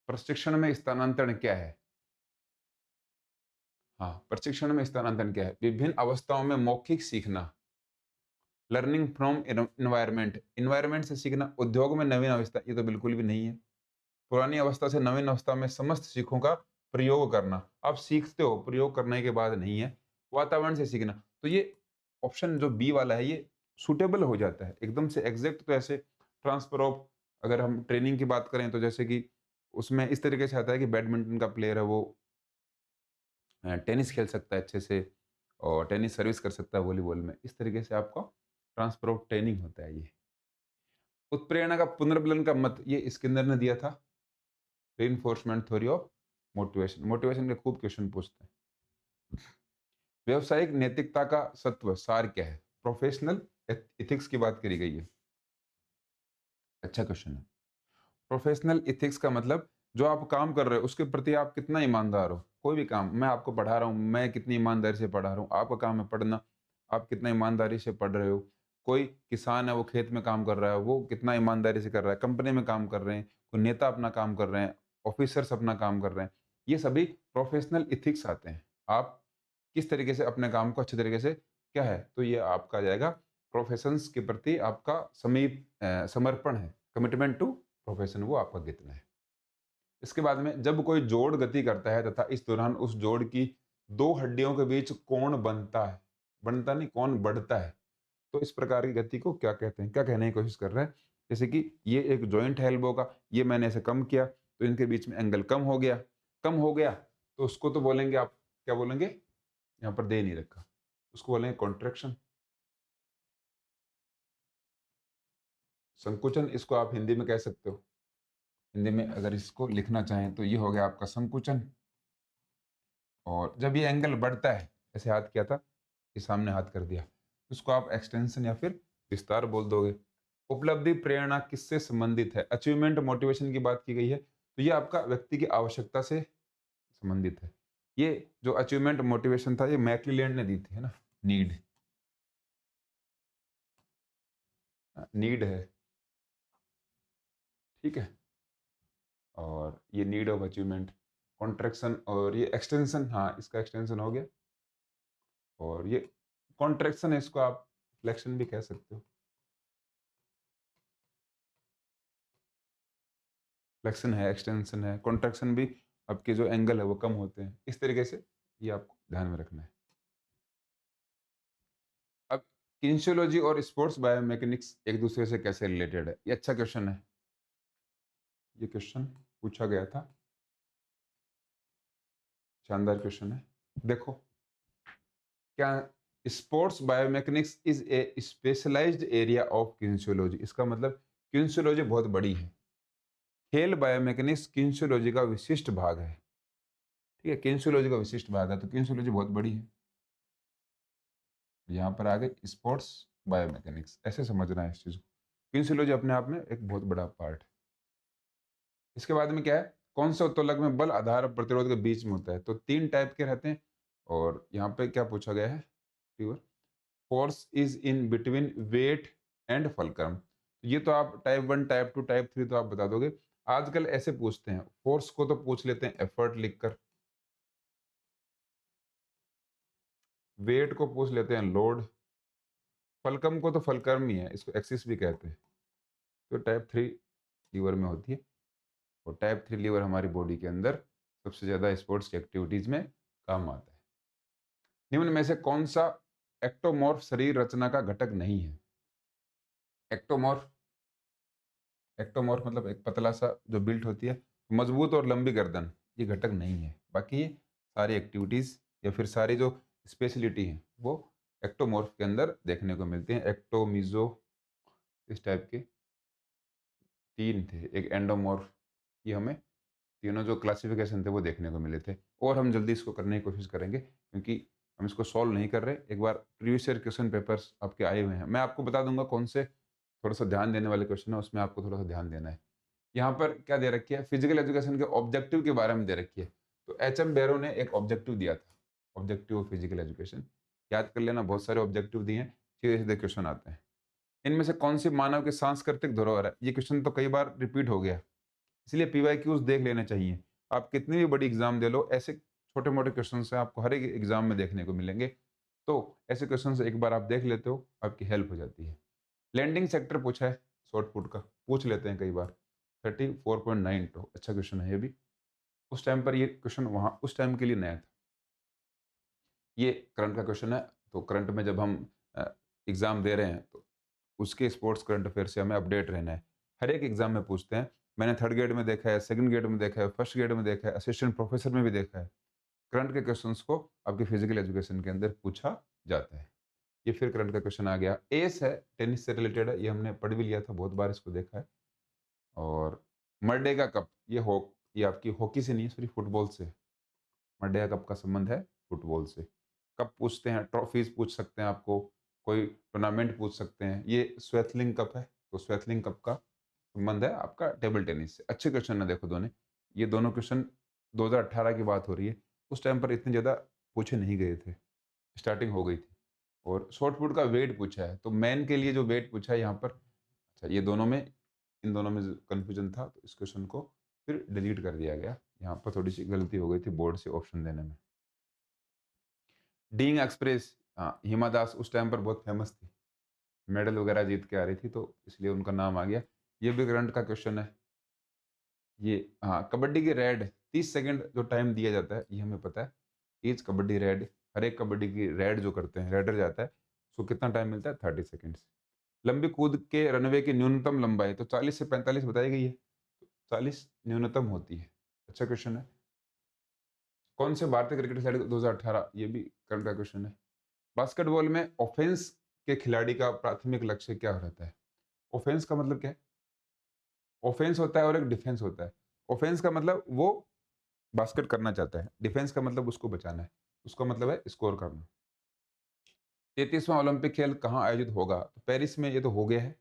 प्रशिक्षण में स्थानांतरण क्या है? हाँ, प्रशिक्षण में स्थानांतरण क्या है? विभिन्न अवस्थाओं में मौखिक सीखना, लर्निंग फ्रॉम एनवायरनमेंट, एनवायरनमेंट से सीखना। उद्योग में नवीन अवस्था, ये तो बिल्कुल भी नहीं है। पुरानी अवस्था से नवीन अवस्था में समस्त सीखों का प्रयोग करना, आप सीखते हो, प्रयोग करने के बाद नहीं है। वातावरण से सीखना, तो ये ऑप्शन जो बी वाला है ये सूटेबल हो जाता है एकदम से एग्जैक्ट। तो ऐसे ट्रांसफर ऑफ, अगर हम ट्रेनिंग की बात करें तो जैसे कि उसमें इस तरीके से आता है कि बैडमिंटन का प्लेयर है, वो टेनिस खेल सकता है अच्छे से, और टेनिस सर्विस कर सकता है वॉलीबॉल में। इस तरीके से आपका ट्रांसफर ऑफ ट्रेनिंग होता है ये। उत्प्रेरणा का पुनर्बलन का मत, ये स्किनर ने दिया था। Reinforcement theory of motivation, motivation के खूब क्वेश्चन पूछते हैं। व्यवसायिक नैतिकता का सत्व सार क्या है? प्रोफेशनल इथिक्स की बात करी गई है। अच्छा क्वेश्चन है। प्रोफेशनल इथिक्स का मतलब जो आप काम कर रहे हो उसके प्रति आप कितना ईमानदार हो। कोई भी काम, मैं आपको पढ़ा रहा हूँ, मैं कितनी ईमानदारी से पढ़ा रहा हूँ, आपका काम है पढ़ना, आप कितना ईमानदारी से पढ़ रहे हो। कोई किसान है वो खेत में काम कर रहा है, वो कितना ईमानदारी से कर रहा है, कंपनी में काम कर रहे हैं, कोई नेता अपना काम कर रहे हैं, ऑफिसर्स अपना काम कर रहे हैं। ये सभी प्रोफेशनल एथिक्स आते हैं। आप किस तरीके से अपने काम को अच्छे तरीके से क्या है, तो ये आपका आ जाएगा प्रोफेशंस के प्रति आपका समर्पण है, कमिटमेंट टू प्रोफेशन, वो आपका कितना है। इसके बाद में जब कोई जोड़ गति करता है तथा इस दौरान उस जोड़ की 2 हड्डियों के बीच कोण बनता है, बनता नहीं कोण बढ़ता है, तो इस प्रकार की गति को क्या कहते हैं? क्या कहने की कोशिश कर रहा है? जैसे कि ये एक जॉइंट है एल्बो का, ये मैंने ऐसे कम किया, तो इनके बीच में एंगल कम हो गया। कम हो गया, तो उसको तो बोलेंगे आप क्या बोलेंगे? यहाँ पर दे नहीं रखा। उसको बोलेंगे कॉन्ट्रैक्शन। संकुचन इसको आप हिंदी में कह सकते हो। हिंदी में अगर इसको लिखना चाहें तो ये हो गया आपका संकुचन। और जब ये एंगल बढ़ता है, ऐसे हाथ किया था, ये सामने हाथ कर दिया, उसको आप एक्सटेंशन या फिर विस्तार बोल दोगे। उपलब्धि प्रेरणा किससे संबंधित है? अचीवमेंट मोटिवेशन की बात की गई है, तो ये आपका व्यक्ति की आवश्यकता से संबंधित है। ये जो अचीवमेंट मोटिवेशन था, ये मैक्लिलैंड ने दी थी, है ना? नीड, नीड है, ठीक है। और ये नीड ऑफ अचीवमेंट, कॉन्ट्रैक्शन और ये एक्सटेंशन, हाँ इसका एक्सटेंशन हो गया। और ये कॉन्ट्रैक्शन है, इसको आप फ्लेक्शन भी कह सकते हो। फ्लेक्शन है, एक्सटेंशन है, कॉन्ट्रैक्शन भी, आपके जो एंगल है वो कम होते हैं। इस तरीके से ये आपको ध्यान में रखना है। अब किनेसियोलॉजी और स्पोर्ट्स बायोमैकेनिक्स एक दूसरे से कैसे रिलेटेड है? ये अच्छा क्वेश्चन है। ये क्वेश्चन पूछा गया था, शानदार क्वेश्चन है। देखो, क्या sports biomechanics is a specialized area of kinesiology. इसका मतलब किनेसियोलॉजी बहुत बड़ी है। खेल बायोमैकेनिक्स किनेसियोलॉजी का विशिष्ट भाग है। ठीक है, किनेसियोलॉजी का विशिष्ट भाग है, तो किनेसियोलॉजी बहुत बड़ी है। यहाँ पर आगे स्पोर्ट्स बायोमैकेनिक्स, ऐसे समझना है इस चीज को। किनेसियोलॉजी अपने आप में एक बहुत बड़ा पार्ट है। इसके बाद में क्या है, कौन से उत्तोलक में बल आधार और प्रतिरोध के बीच में होता है? तो 3 टाइप के रहते हैं। और यहाँ पे क्या पूछा गया है? Force is in between weight and fulcrum. ये तो आप टाइप 1, टाइप 2, टाइप 3 तो आप बता दोगे। आजकल ऐसे पूछते हैं, फोर्स को तो पूछ लेते हैं एफर्ट लिखकर, वेट को पूछ लेते हैं लोड, फलक्रम को तो फलक्रम ही है, इसको एक्सिस भी कहते हैं। तो टाइप 3 लीवर में होती है। और टाइप 3 लीवर हमारी बॉडी के अंदर सबसे ज़्यादा स्पोर्ट्स की एक्टिविटीज़ में काम आता है। निम्न में से कौन सा एक्टोमॉर्फ शरीर रचना का घटक नहीं है? एक्टोमॉर्फ, एक्टोमॉर्फ मतलब एक पतला सा जो बिल्ट होती है, मजबूत और लंबी गर्दन, ये घटक नहीं है। बाकी ये सारी एक्टिविटीज़ या फिर सारी जो स्पेशलिटी है वो एक्टोमॉर्फ के अंदर देखने को मिलती हैं। एक्टो, मीजो, इस टाइप के 3 थे, एक एंडोमॉर्फ, ये हमें तीनों जो क्लासिफिकेशन थे वो देखने को मिले थे। और हम जल्दी इसको करने की कोशिश करेंगे क्योंकि हम इसको सॉल्व नहीं कर रहे। एक बार प्रीवियस ईयर क्वेश्चन पेपर्स आपके आए हुए हैं, मैं आपको बता दूंगा कौन से थोड़ा सा ध्यान देने वाले क्वेश्चन है, उसमें आपको थोड़ा सा ध्यान देना है। यहाँ पर क्या दे रखी है? फिजिकल एजुकेशन के ऑब्जेक्टिव के बारे में दे रखी है। तो एच.एम. बैरो ने एक ऑब्जेक्टिव दिया था, ऑब्जेक्टिव ऑफ फिजिकल एजुकेशन। याद कर लेना, बहुत सारे ऑब्जेक्टिव दिए हैं, सीधे सीधे क्वेश्चन आते हैं। इनमें से कौन सी मानव की सांस्कृतिक धरोहर है? ये क्वेश्चन तो कई बार रिपीट हो गया, इसलिए पीवाईक्यूज देख लेने चाहिए। आप कितनी भी बड़ी एग्जाम दे लो, ऐसे छोटे मोटे क्वेश्चन से आपको हर एक एग्जाम में देखने को मिलेंगे। तो ऐसे क्वेश्चन एक बार आप देख लेते हो, आपकी हेल्प हो जाती है। लैंडिंग सेक्टर पूछा है, शॉर्ट पुट का पूछ लेते हैं कई बार। 34.92 अच्छा क्वेश्चन है ये भी। उस टाइम पर ये क्वेश्चन वहाँ उस टाइम के लिए नया था। ये करंट का क्वेश्चन है, तो करंट में जब हम एग्जाम दे रहे हैं तो उसके स्पोर्ट्स करंट अफेयर से हमें अपडेट रहना है। हर एक एग्जाम में पूछते हैं। मैंने थर्ड ग्रेड में देखा है, सेकंड ग्रेड में देखा है, फर्स्ट ग्रेड में देखा है, असिस्टेंट प्रोफेसर में भी देखा है। करंट के क्वेश्चंस को आपके फिजिकल एजुकेशन के अंदर पूछा जाता है। ये फिर करंट का क्वेश्चन आ गया। एस है, टेनिस से रिलेटेड है, ये हमने पढ़ भी लिया था, बहुत बार इसको देखा है। और मर्डेगा कप, ये आपकी हॉकी से नहीं है, सॉरी फुटबॉल से। मर्डेगा कप का संबंध है फुटबॉल से। कप पूछते हैं, ट्रॉफीज पूछ सकते हैं आपको, कोई टूर्नामेंट पूछ सकते हैं। ये स्वेथलिंग कप है, तो स्वेथलिंग कप का संबंध है आपका टेबल टेनिस से। अच्छे क्वेश्चन है, देखो दोनों, ये दोनों क्वेश्चन 2018 की बात हो रही है। उस टाइम पर इतने ज़्यादा पूछे नहीं गए थे, स्टार्टिंग हो गई थी। और शॉर्ट पुट का वेट पूछा है, तो मैन के लिए जो वेट पूछा है यहाँ पर, अच्छा ये दोनों में, इन दोनों में कंफ्यूजन था, तो इस क्वेश्चन को फिर डिलीट कर दिया गया। यहाँ पर थोड़ी सी गलती हो गई थी बोर्ड से ऑप्शन देने में। डीइंग एक्सप्रेस, हाँ हिमा दास उस टाइम पर बहुत फेमस थी, मेडल वगैरह जीत के आ रही थी, तो इसलिए उनका नाम आ गया। ये भी करंट का क्वेश्चन है। ये हाँ, कबड्डी की रेड 30 सेकंड जो टाइम दिया जाता है, ये हमें पता है। ईच कबड्डी रेड, हर एक कबड्डी की रेड जो करते हैं, रेडर जाता है, उसको कितना टाइम मिलता है? 30 सेकंड्स। लंबी कूद के रनवे की न्यूनतम लंबाई तो 40 से 45 बताई गई है, 40 न्यूनतम होती है। अच्छा क्वेश्चन है। कौन से भारतीय क्रिकेट खिलाड़ी को 2018, ये भी करंट का क्वेश्चन है। बास्केटबॉल में ऑफेंस के खिलाड़ी का प्राथमिक लक्ष्य क्या रहता है? ऑफेंस का मतलब क्या है? ऑफेंस होता है और एक डिफेंस होता है। ऑफेंस का मतलब वो बास्केट करना चाहता है, डिफेंस का मतलब उसको बचाना है, उसका मतलब है स्कोर करना। 33वां ओलंपिक खेल कहाँ आयोजित होगा? तो पेरिस में, ये तो हो गया है,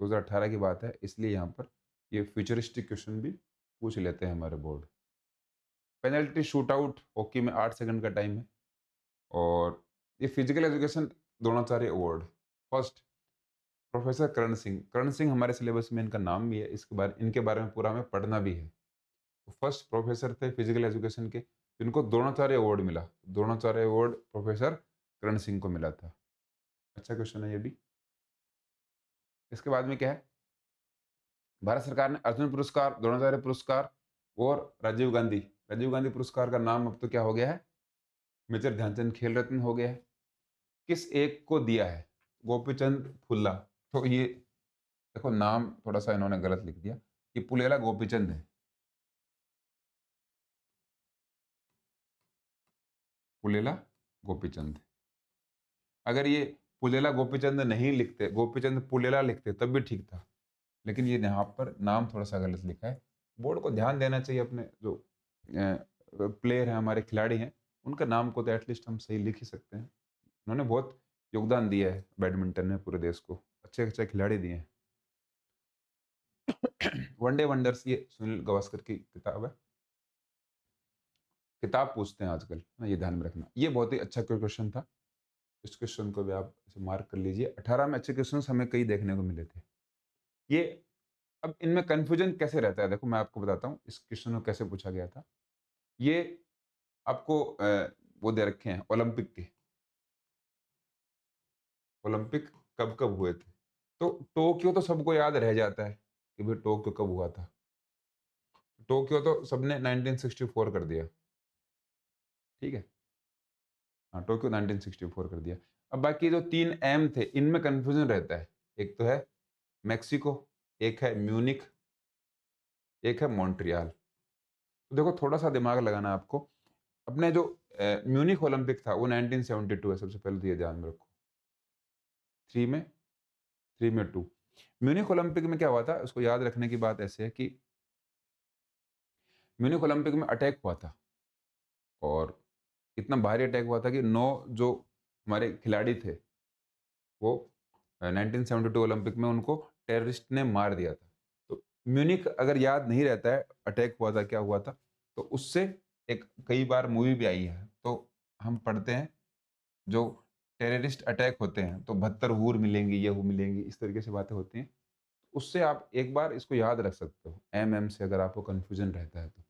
2018 की बात है, इसलिए यहाँ पर ये फ्यूचरिस्टिक क्वेश्चन भी पूछ लेते हैं हमारे board. Penalty shoot out hockey में 8 सेकंड का टाइम है। और ये physical education Dronacharya award, first professor Karan Singh. Karan Singh हमारे सिलेबस में इनका नाम भी है, इसके बारे, इनके बारे में पूरा हमें पढ़ना भी है। तो फर्स्ट प्रोफेसर थे फिजिकल एजुकेशन के, जिनको द्रोणाचार्य अवार्ड मिला। द्रोणाचार्य अवार्ड प्रोफेसर करण सिंह को मिला था। अच्छा क्वेश्चन है ये भी। इसके बाद में क्या है? भारत सरकार ने अर्जुन पुरस्कार, द्रोणाचार्य पुरस्कार और राजीव गांधी पुरस्कार का नाम अब तो क्या हो गया है? मेजर ध्यानचंद खेल रत्न हो गया है। किस एक को दिया है? गोपीचंद फुल्ला। तो ये देखो, नाम थोड़ा सा इन्होंने गलत लिख दिया, ये पुलेला गोपीचंद है, पुलेला गोपीचंद। अगर ये पुलेला गोपीचंद नहीं लिखते, गोपीचंद पुलेला लिखते, तब भी ठीक था, लेकिन ये यहाँ पर नाम थोड़ा सा गलत लिखा है। बोर्ड को ध्यान देना चाहिए, अपने जो प्लेयर हैं, हमारे खिलाड़ी हैं, उनका नाम को तो एटलीस्ट हम सही लिख ही सकते हैं। उन्होंने बहुत योगदान दिया है बैडमिंटन में पूरे देश को, अच्छे अच्छे खिलाड़ी दिए हैं। वनडे वंडर्स, ये सुनील गावस्कर की किताब है। किताब पूछते हैं आजकल ना, ये ध्यान में रखना। ये बहुत ही अच्छा क्वेश्चन था, इस क्वेश्चन को भी आप इसे मार्क कर लीजिए। 18 में अच्छे क्वेश्चन हमें कई देखने को मिले थे। ये अब इनमें कंफ्यूजन कैसे रहता है, देखो मैं आपको बताता हूँ इस क्वेश्चन को कैसे पूछा गया था। ये आपको वो दे रखे हैं ओलंपिक के, ओलंपिक कब कब हुए थे। तो टोक्यो तो सबको याद रह जाता है कि भाई टोक्यो कब हुआ था। टोक्यो तो सबने 1964 कर दिया, ठीक है। हाँ, टोक्यो 1964 कर दिया। अब बाकी जो 3 एम थे, इनमें कंफ्यूजन रहता है। एक तो है मेक्सिको, एक है म्यूनिख, एक है मॉन्ट्रियल। तो देखो थोड़ा सा दिमाग लगाना है आपको। अपने जो म्यूनिख ओलंपिक था वो 1972 है, सबसे पहले तो ये ध्यान में रखो। 3 में, 3 में 2। म्यूनिख ओलंपिक में क्या हुआ था, उसको याद रखने की बात ऐसे है कि म्यूनिख ओलंपिक में अटैक हुआ था, और इतना भारी अटैक हुआ था कि 9 जो हमारे खिलाड़ी थे, वो 1972 ओलंपिक में उनको टेररिस्ट ने मार दिया था। तो म्यूनिख अगर याद नहीं रहता है अटैक हुआ था, क्या हुआ था, तो उससे एक कई बार मूवी भी आई है, तो हम पढ़ते हैं जो टेररिस्ट अटैक होते हैं तो 72 हूर मिलेंगी, ये हूर मिलेंगी, इस तरीके से बातें होती हैं। उससे आप एक बार इसको याद रख सकते हो, एम से अगर आपको कंफ्यूजन रहता है तो।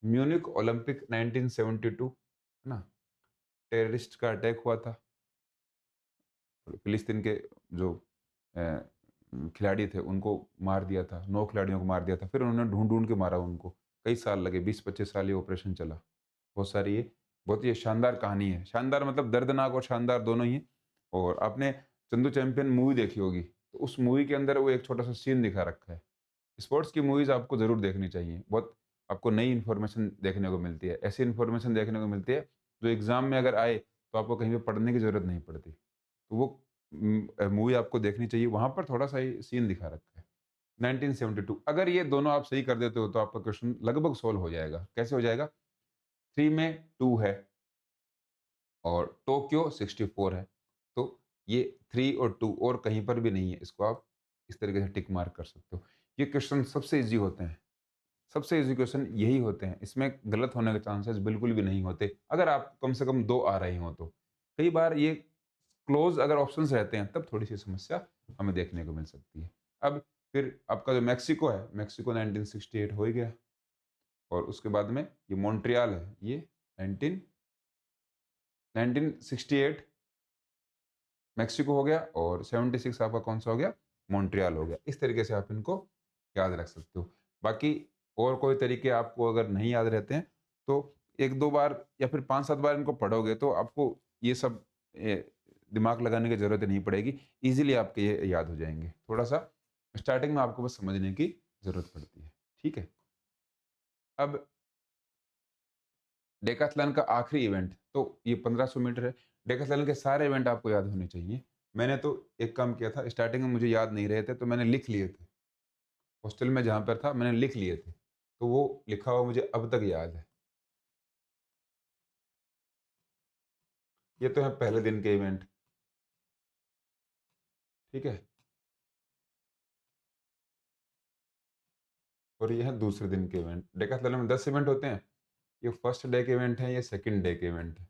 म्यूनिख ओलंपिक 1972, है ना, टेररिस्ट का अटैक हुआ था, फिलिस्तीन के जो खिलाड़ी थे उनको मार दिया था, 9 खिलाड़ियों को मार दिया था, फिर उन्होंने ढूंढ-ढूंढ के मारा उनको, कई साल लगे, 20-25 साल ये ऑपरेशन चला। बहुत सारी ये, बहुत ही शानदार कहानी है, शानदार मतलब दर्दनाक और शानदार दोनों ही हैं। और आपने चंदू चैंपियन मूवी देखी होगी, तो उस मूवी के अंदर वो एक छोटा-सा सीन दिखा रखा है। स्पोर्ट्स की मूवीज़ आपको ज़रूर देखनी चाहिए, बहुत आपको नई इन्फॉर्मेशन देखने को मिलती है, ऐसी इन्फॉर्मेशन देखने को मिलती है, जो एग्ज़ाम में अगर आए, तो आपको कहीं पे पढ़ने की ज़रूरत नहीं पड़ती। तो वो मूवी आपको देखनी चाहिए, वहाँ पर थोड़ा-सा ये सीन दिखा रखा है। 1972, अगर ये दोनों आप सही कर देते हो तो आपका क्वेश्चन लगभग सॉल्व हो जाएगा। कैसे हो जाएगा? 3 में 2 है और टोक्यो 64 है। तो ये 3 और 2 और कहीं पर भी नहीं है। इसको आप इस तरीके से टिक मार्क कर सकते हो। ये क्वेश्चन सबसे ईज़ी होते हैं। सबसे ईज़ी क्वेश्चन यही होते हैं। इसमें गलत होने के चांसेस बिल्कुल भी नहीं होते, अगर आप कम से कम 2 आ रहे हों तो। कई बार ये क्लोज अगर ऑप्शंस रहते हैं तब थोड़ी सी समस्या हमें देखने को मिल सकती है। अब फिर आपका जो मैक्सिको है, मैक्सिको 1968 हो ही गया, और उसके बाद में ये मॉन्ट्रियल है, ये 1968 मैक्सिको हो गया, और 76 आपका कौन सा हो गया, मॉन्ट्रियल हो गया। इस तरीके से आप इनको याद रख सकते हो। बाकी और कोई तरीके आपको अगर नहीं याद रहते हैं तो 1-2 बार या फिर 5-7 बार इनको पढ़ोगे तो आपको ये सब दिमाग लगाने की ज़रूरत नहीं पड़ेगी, ईज़िली आपके ये याद हो जाएँगे। थोड़ा-सा स्टार्टिंग में आपको बस समझने की ज़रूरत पड़ती है, ठीक है? अब डेकाथलॉन का आखिरी इवेंट तो ये 1500 मीटर है। डेकाथलॉन के सारे इवेंट आपको याद होने चाहिए। मैंने तो एक काम किया था, स्टार्टिंग में मुझे याद नहीं रहे थे तो मैंने लिख लिए थे। हॉस्टल में जहाँ पर था मैंने लिख लिए थे। तो वो लिखा हुआ मुझे अब तक याद है। ये तो है पहले दिन के इवेंट, ठीक है? और ये है दूसरे दिन के इवेंट। डेकाथलॉन में 10 इवेंट होते हैं। ये फर्स्ट डे के इवेंट हैं, ये सेकंड डे के इवेंट हैं।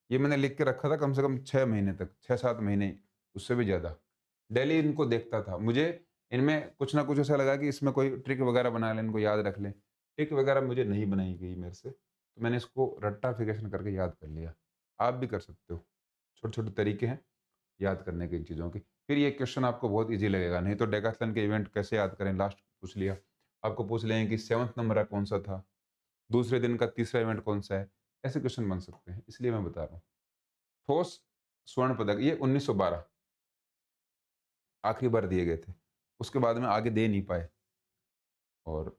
ये मैंने लिख के रखा था कम से कम 6 महीने तक, 6-7 महीने, उससे भी ज़्यादा। डेली इनको देखता था। मुझे इनमें कुछ ना कुछ ऐसा लगा कि इसमें कोई ट्रिक वगैरह बना लें, इनको याद रख लें। ट्रिक वगैरह मुझे नहीं बनाई गई मेरे से, तो मैंने इसको रट्टाफिकेशन करके याद कर लिया। आप भी कर सकते हो। छोटे-छोटे तरीके हैं याद करने के इन चीज़ों के। फिर ये क्वेश्चन आपको बहुत ईज़ी लगेगा, नहीं तो डेकाथलॉन के इवेंट कैसे याद करें, लास्ट पूछ लिया। आपको पूछ लेंगे कि 7th नंबर का कौन-सा था? दूसरे दिन का तीसरा इवेंट कौन-सा है? ऐसे क्वेश्चन बन सकते हैं, इसलिए मैं बता रहा हूँ। ठोस स्वर्ण पदक ये 1912 आखिरी बार दिए गए थे। उसके बाद में आगे दे नहीं पाए, और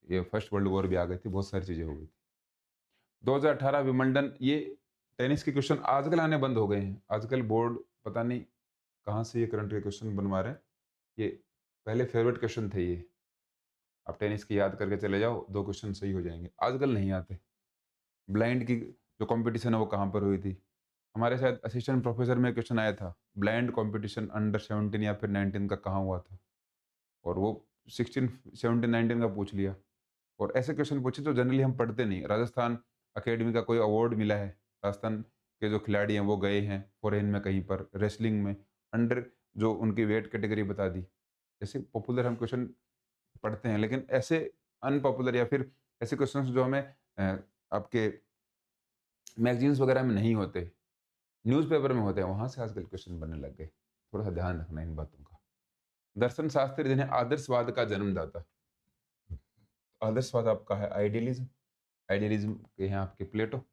ये फर्स्ट वर्ल्ड वॉर भी आ गई थी, बहुत सारी चीज़ें हो गई थी। 2018 विंबलडन, ये टेनिस के क्वेश्चन आजकल आने बंद हो गए हैं। आजकल बोर्ड पता नहीं कहाँ से ये करंट के क्वेश्चन बनवा रहे हैं। ये पहले फेवरेट क्वेश्चन थे ये। आप टेनिस की याद करके चले जाओ, 2 क्वेश्चन सही हो जाएँगे। आजकल नहीं आते। ब्लाइंड की जो कॉम्पिटिशन है वो कहाँ पर हुई थी? हमारे शायद असिस्टेंट प्रोफेसर में क्वेश्चन आया था, ब्लाइंड कॉम्पिटिशन अंडर 17 या फिर 19 का कहाँ हुआ था? और वो 16, 17, 19 का पूछ लिया। और ऐसे क्वेश्चन पूछे तो जनरली हम पढ़ते नहीं। राजस्थान अकेडमी का कोई अवार्ड मिला है, राजस्थान के जो खिलाड़ी हैं वो गए हैं फॉरेन में कहीं पर रेसलिंग में, अंडर जो उनकी वेट कैटेगरी बता दी। ऐसे पॉपुलर हम क्वेश्चन पढ़ते हैं, लेकिन ऐसे अनपॉपुलर या फिर ऐसे क्वेश्चंस जो हमें आपके मैगज़ीन्स वगैरह में नहीं होते, न्यूज़पेपर में होते हैं, वहाँ से आजकल क्वेश्चन बनने लग गए। थोड़ा-सा ध्यान रखना इन बातों का। दर्शन शास्त्री जिन्हें आदर्शवाद का जन्मदाता, आदर्शवाद आपका है आइडियलिज्म, आइडियलिज्म के हैं आपके प्लेटो।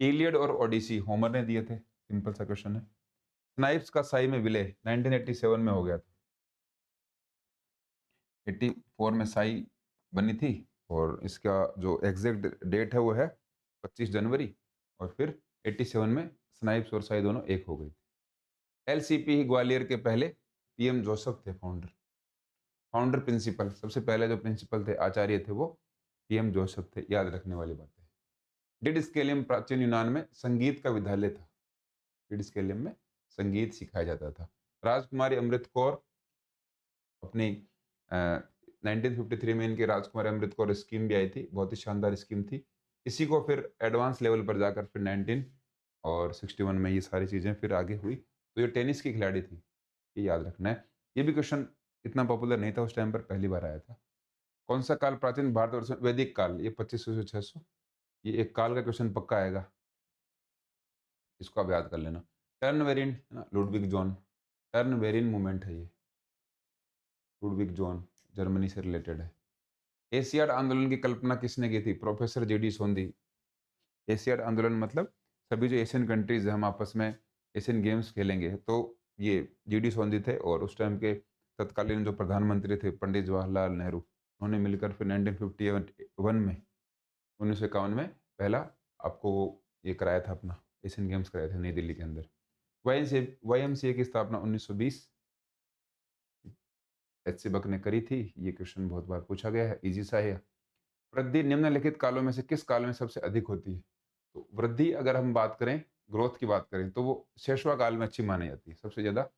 इलियड और ओडिसी होमर ने दिए थे, सिंपल सा क्वेश्चन है। स्नाइप्स का साई में विलय 1987 में हो गया था। 84 में साई बनी थी, और इसका जो एग्जैक्ट डेट है वो है 25 जनवरी, और फिर 87 में स्नाइप्स और साई दोनों एक हो गई थी। एलसीपी ग्वालियर के पहले पीएम जोसेफ थे फाउंडर। फाउंडर प्रिंसिपल, सबसे पहले जो प्रिंसिपल थे, आचार्य थे, वो पीएम जोसेफ थे। याद रखने वाली बात है। डिडस्केलियम प्राचीन यूनान में संगीत का विद्यालय था। डिडस्केलियम में संगीत सिखाया जाता था। राजकुमारी अमृत कौर अपनी 1953 में इनकी राजकुमारी अमृत कौर स्कीम भी आई थी, बहुत ही शानदार स्कीम थी। इसी को फिर एडवांस लेवल पर जाकर फिर 1961 में ये सारी चीज़ें फिर आगे हुई। तो ये टेनिस की खिलाड़ी थी, ये याद रखना है। ये भी क्वेश्चन इतना पॉपुलर नहीं था उस टाइम पर, पहली बार आया था। कौन सा काल प्राचीन भारतवर्ष में, वैदिक काल, ये 2500 से 600, ये एक काल का क्वेश्चन पक्का आएगा, इसको आप याद कर लेना। टर्न वेरिएंट है ना, Ludwig John, turn variant movement है ये, लुडविग जॉन, जर्मनी से रिलेटेड है। एशियाड आंदोलन की कल्पना किसने की थी? Professor GD Sondhi. एशियाड आंदोलन मतलब सभी जो एशियन कंट्रीज है, हम आपस में एशियन गेम्स खेलेंगे, तो ये जीडी सोंदी थे, और उस टाइम के तत्कालीन जो प्रधानमंत्री थे पंडित जवाहरलाल नेहरू, उन्होंने मिलकर फिर 1951 में, 1951 में पहला आपको ये कराया था, अपना एशियन गेम्स कराए थे नई दिल्ली के अंदर। वाईएमसीए की स्थापना 1920 एच सी बक ने करी थी। ये क्वेश्चन बहुत बार पूछा गया है, इजी सा है। वृद्धि निम्नलिखित कालों में से किस काल में सबसे अधिक होती है? तो वृद्धि अगर हम बात करें, ग्रोथ की बात करें, तो वो शेषवा काल में अच्छी मानी जाती है सबसे ज्यादा।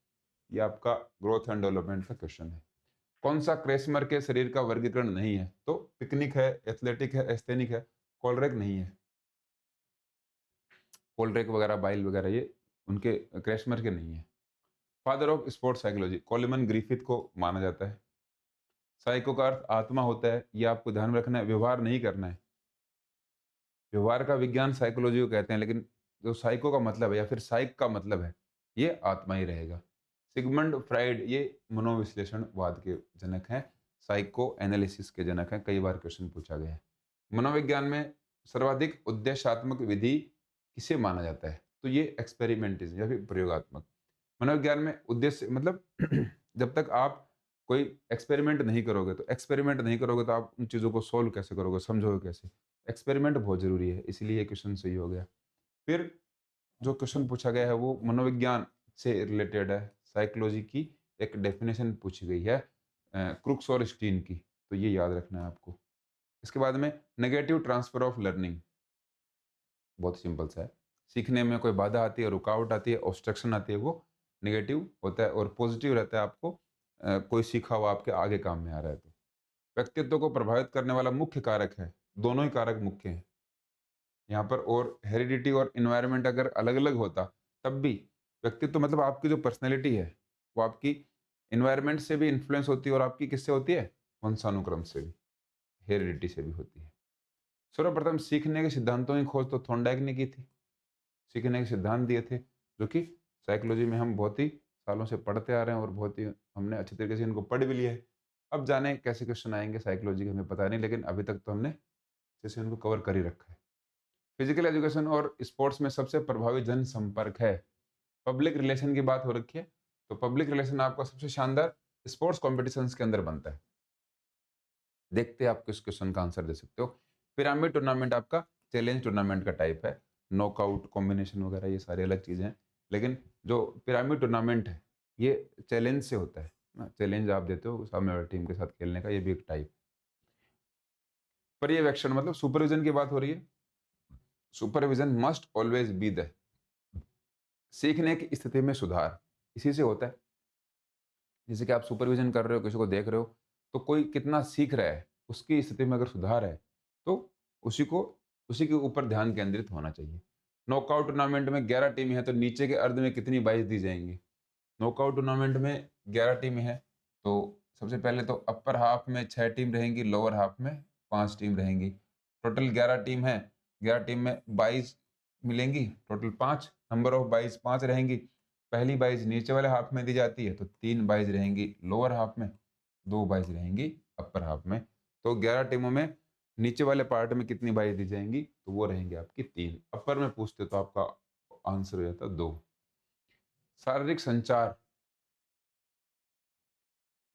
ये आपका ग्रोथ एंड डेवलपमेंट का क्वेश्चन है। कौन सा क्रेसमर के शरीर का वर्गीकरण नहीं है? तो पिकनिक है, एथलेटिक है, एस्थेनिक है, कोलरेक नहीं है। कोलरेक वगैरह, बाइल वगैरह, ये उनके क्रैशमर के नहीं है। Father of sports psychology Coleman Griffith को माना जाता है। साइको का अर्थ आत्मा होता है, ये आपको ध्यान में रखना है, व्यवहार नहीं करना है। व्यवहार का विज्ञान साइकोलॉजी को कहते हैं, लेकिन जो साइको का मतलब है या फिर साइक का मतलब है, ये आत्मा ही रहेगा। सिगमंड फ्राइड ये मनोविश्लेषणवाद के जनक हैं, साइको एनालिसिस के जनक हैं, कई बार क्वेश्चन पूछा गया है। मनोविज्ञान में सर्वाधिक उद्देश्यात्मक विधि किसे माना जाता है? तो ये एक्सपेरिमेंटिज्म या फिर प्रयोगात्मक। मनोविज्ञान में उद्देश्य मतलब जब तक आप कोई एक्सपेरिमेंट नहीं करोगे, तो आप उन चीज़ों को सोल्व कैसे करोगे, समझोगे कैसे? एक्सपेरिमेंट बहुत ज़रूरी है, इसीलिए ये क्वेश्चन सही हो गया। फिर जो क्वेश्चन पूछा गया है वो मनोविज्ञान से रिलेटेड है, साइकोलॉजी की एक डेफिनेशन पूछी गई है क्रुक्स और स्टीन की, तो ये याद रखना है आपको। इसके बाद में नेगेटिव ट्रांसफर ऑफ लर्निंग, बहुत सिंपल सा है। सीखने में कोई बाधा आती है, रुकावट आती है, ऑब्स्ट्रक्शन आती है, वो नेगेटिव होता है, और पॉजिटिव रहता है आपको कोई सीखा हुआ आपके आगे काम में आ रहा है तो। व्यक्तित्व को प्रभावित करने वाला मुख्य कारक है, दोनों ही कारक मुख्य हैं यहाँ पर, और हेरिडिटी और इन्वायरमेंट अगर अलग अलग होता तब भी व्यक्तित्व मतलब आपकी जो पर्सनैलिटी है वो आपकी इन्वायरमेंट से भी इन्फ्लुएंस होती है, और आपकी किससे होती है? वंशानुक्रम से भी, हेरिडिटी से भी होती है। सर्वप्रथम सीखने के सिद्धांतों की खोज तो थॉर्नडाइक ने की थी। सीखने के सिद्धांत दिए थे, जो कि साइकोलॉजी में हम बहुत ही सालों से पढ़ते आ रहे हैं, और बहुत ही हमने अच्छे तरीके से इनको पढ़ भी लिया है। अब जाने कैसे क्वेश्चन आएंगे साइकोलॉजी के, हमें पता नहीं, लेकिन अभी तक तो हमने अच्छे से उनको कवर कर ही रखा है। फिजिकल एजुकेशन और स्पोर्ट्स में सबसे प्रभावी जन संपर्क है। पब्लिक रिलेशन की बात हो रखी है, तो पब्लिक रिलेशन आपका सबसे शानदार स्पोर्ट्स कॉम्पिटिशन्स के अंदर बनता है। देखते हैं आप किस क्वेश्चन का आंसर दे सकते हो। पिरामिड टूर्नामेंट आपका चैलेंज टूर्नामेंट का टाइप है, नॉकआउट कॉम्बिनेशन वगैरह ये सारी अलग चीज़ें हैं, लेकिन जो पिरामिड टूर्नामेंट है ये चैलेंज से होता है ना, चैलेंज आप देते हो सामने वाली टीम के साथ खेलने का, ये भी एक टाइप। पर्यवेक्षण मतलब सुपरविजन की बात हो रही है। Supervision must always be the, सीखने की स्थिति में सुधार इसी से होता है। जैसे कि आप सुपरविजन कर रहे हो, किसी को देख रहे हो, तो कोई कितना सीख रहा है उसकी स्थिति में अगर सुधार है तो उसी को उसी के ऊपर ध्यान केंद्रित होना चाहिए। नॉकआउट टूर्नामेंट में 11 टीमें हैं, तो नीचे के अर्ध में कितनी बाइज दी जाएंगी? नॉकआउट टूर्नामेंट में 11 टीमें हैं, तो सबसे पहले तो अपर हाफ में 6 टीम रहेंगी, लोअर हाफ में 5 टीम रहेंगी। टोटल 11 टीम है, 11 टीम में 22 मिलेंगी, टोटल 5, नंबर ऑफ बाइज 5 रहेंगी। पहली बाइज नीचे वाले हाफ में दी जाती है, तो 3 बाइज रहेंगी लोअर हाफ में, 2 बाइज रहेंगी अपर हाफ में। तो 11 टीमों में नीचे वाले पार्ट में कितनी बाइज दी जाएंगी? तो वो रहेंगी आपकी 3। अपर में पूछते तो आपका आंसर हो जाता 2। शारीरिक संचार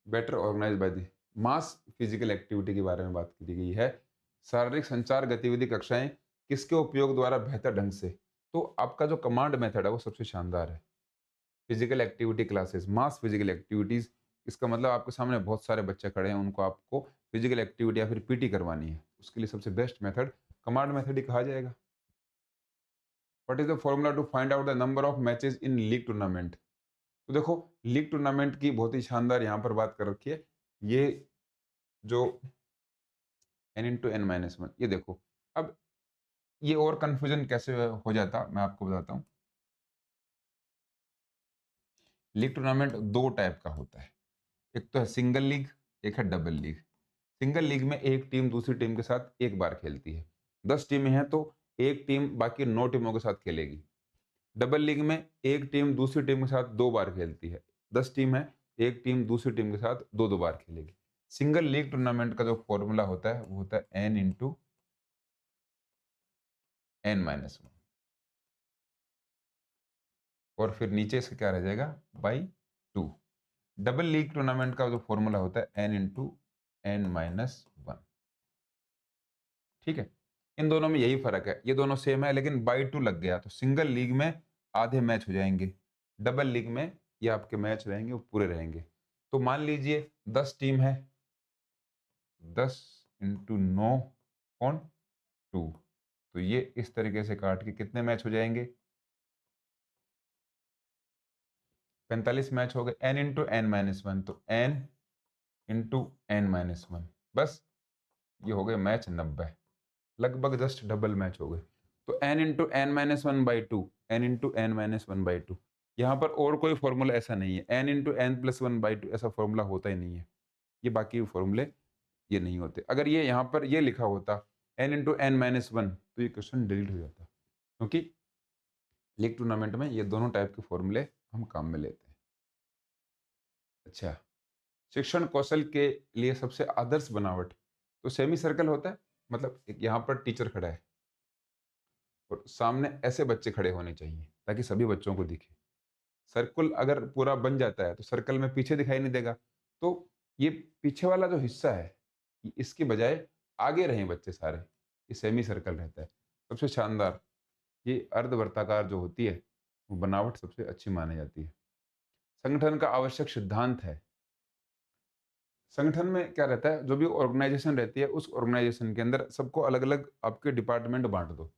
better organize by the mass physical activity के बारे में बात की गई है। शारीरिक संचार गतिविधि कक्षाएं किसके उपयोग द्वारा बेहतर ढंग से, तो आपका जो कमांड मेथड है वो सबसे शानदार है। फिजिकल एक्टिविटी क्लासेस, मास फिजिकल एक्टिविटीज, इसका मतलब आपके सामने बहुत सारे बच्चे खड़े हैं, उनको आपको फिजिकल एक्टिविटी या फिर पीटी करवानी है, उसके लिए सबसे बेस्ट मेथड कमांड मेथड ही कहा जाएगा। What is the formula to find out the number of matches in league tournament? तो देखो, लीग टूर्नामेंट की बहुत ही शानदार यहाँ पर बात कर रखी है। ये जो n/n-1, ये देखो, अब ये और कंफ्यूजन कैसे हो जाता मैं आपको बताता हूँ। लीग टूर्नामेंट 2 टाइप का होता है, एक तो है सिंगल लीग, एक है डबल लीग। सिंगल लीग में एक टीम दूसरी टीम के साथ एक बार खेलती है, 10 टीमें हैं तो एक टीम बाकी 9 टीमों के साथ खेलेगी। डबल लीग में एक टीम दूसरी टीम के साथ 2 बार खेलती है, 10 टीम है, एक टीम दूसरी टीम के साथ 2-2 बार खेलेगी। सिंगल लीग टूर्नामेंट का जो फॉर्मूला होता है वो होता है n/n-1, और फिर नीचे इसका क्या रह जाएगा? बाई 2। डबल लीग टूर्नामेंट का जो फॉर्मूला होता है n/n-1। ठीक है, इन दोनों में यही फर्क है, ये दोनों सेम है, लेकिन बाई 2 लग गया तो सिंगल लीग में आधे मैच हो जाएंगे, डबल लीग में ये आपके मैच रहेंगे वो पूरे रहेंगे। तो मान लीजिए 10 टीम है, 10 × 9 कौन 2, तो ये इस तरीके से काट के कितने मैच हो जाएंगे? 45 मैच हो गए। n/n-1, तो n/n-1, बस ये हो गए मैच 90, लगभग जस्ट डबल मैच हो गए। तो n into n minus one by two, n into n minus one by two. यहाँ पर और कोई फॉर्मूला ऐसा नहीं है, n into n plus one by two ऐसा फॉर्मूला होता ही नहीं है। ये बाकी फॉर्मूले ये नहीं होते। अगर ये यहाँ पर ये लिखा होता n into n minus one, तो ये क्वेश्चन डिलीट हो जाता, क्योंकि लीग टूर्नामेंट में ये दोनों टाइप के फॉर्मूले हम काम में लेते हैं। अच्छा, शिक्षण कौशल के लिए सबसे आदर्श बनावट, तो सेमी सर्कल होता है, मतलब यहाँ पर टीचर खड़ा है और सामने ऐसे बच्चे खड़े होने चाहिए ताकि सभी बच्चों को दिखे। सर्कल अगर पूरा बन जाता है तो सर्कल में पीछे दिखाई नहीं देगा, तो ये पीछे वाला जो हिस्सा है इसकी बजाय आगे रहें बच्चे सारे, ये सेमी सर्कल रहता है। सबसे शानदार ये अर्धवर्ताकार जो होती है वो बनावट सबसे अच्छी मानी जाती है। संगठन का आवश्यक सिद्धांत है, संगठन में क्या रहता है, जो भी ऑर्गेनाइजेशन रहती है उस ऑर्गेनाइजेशन के अंदर सबको अलग अलग आपके डिपार्टमेंट बांट दो।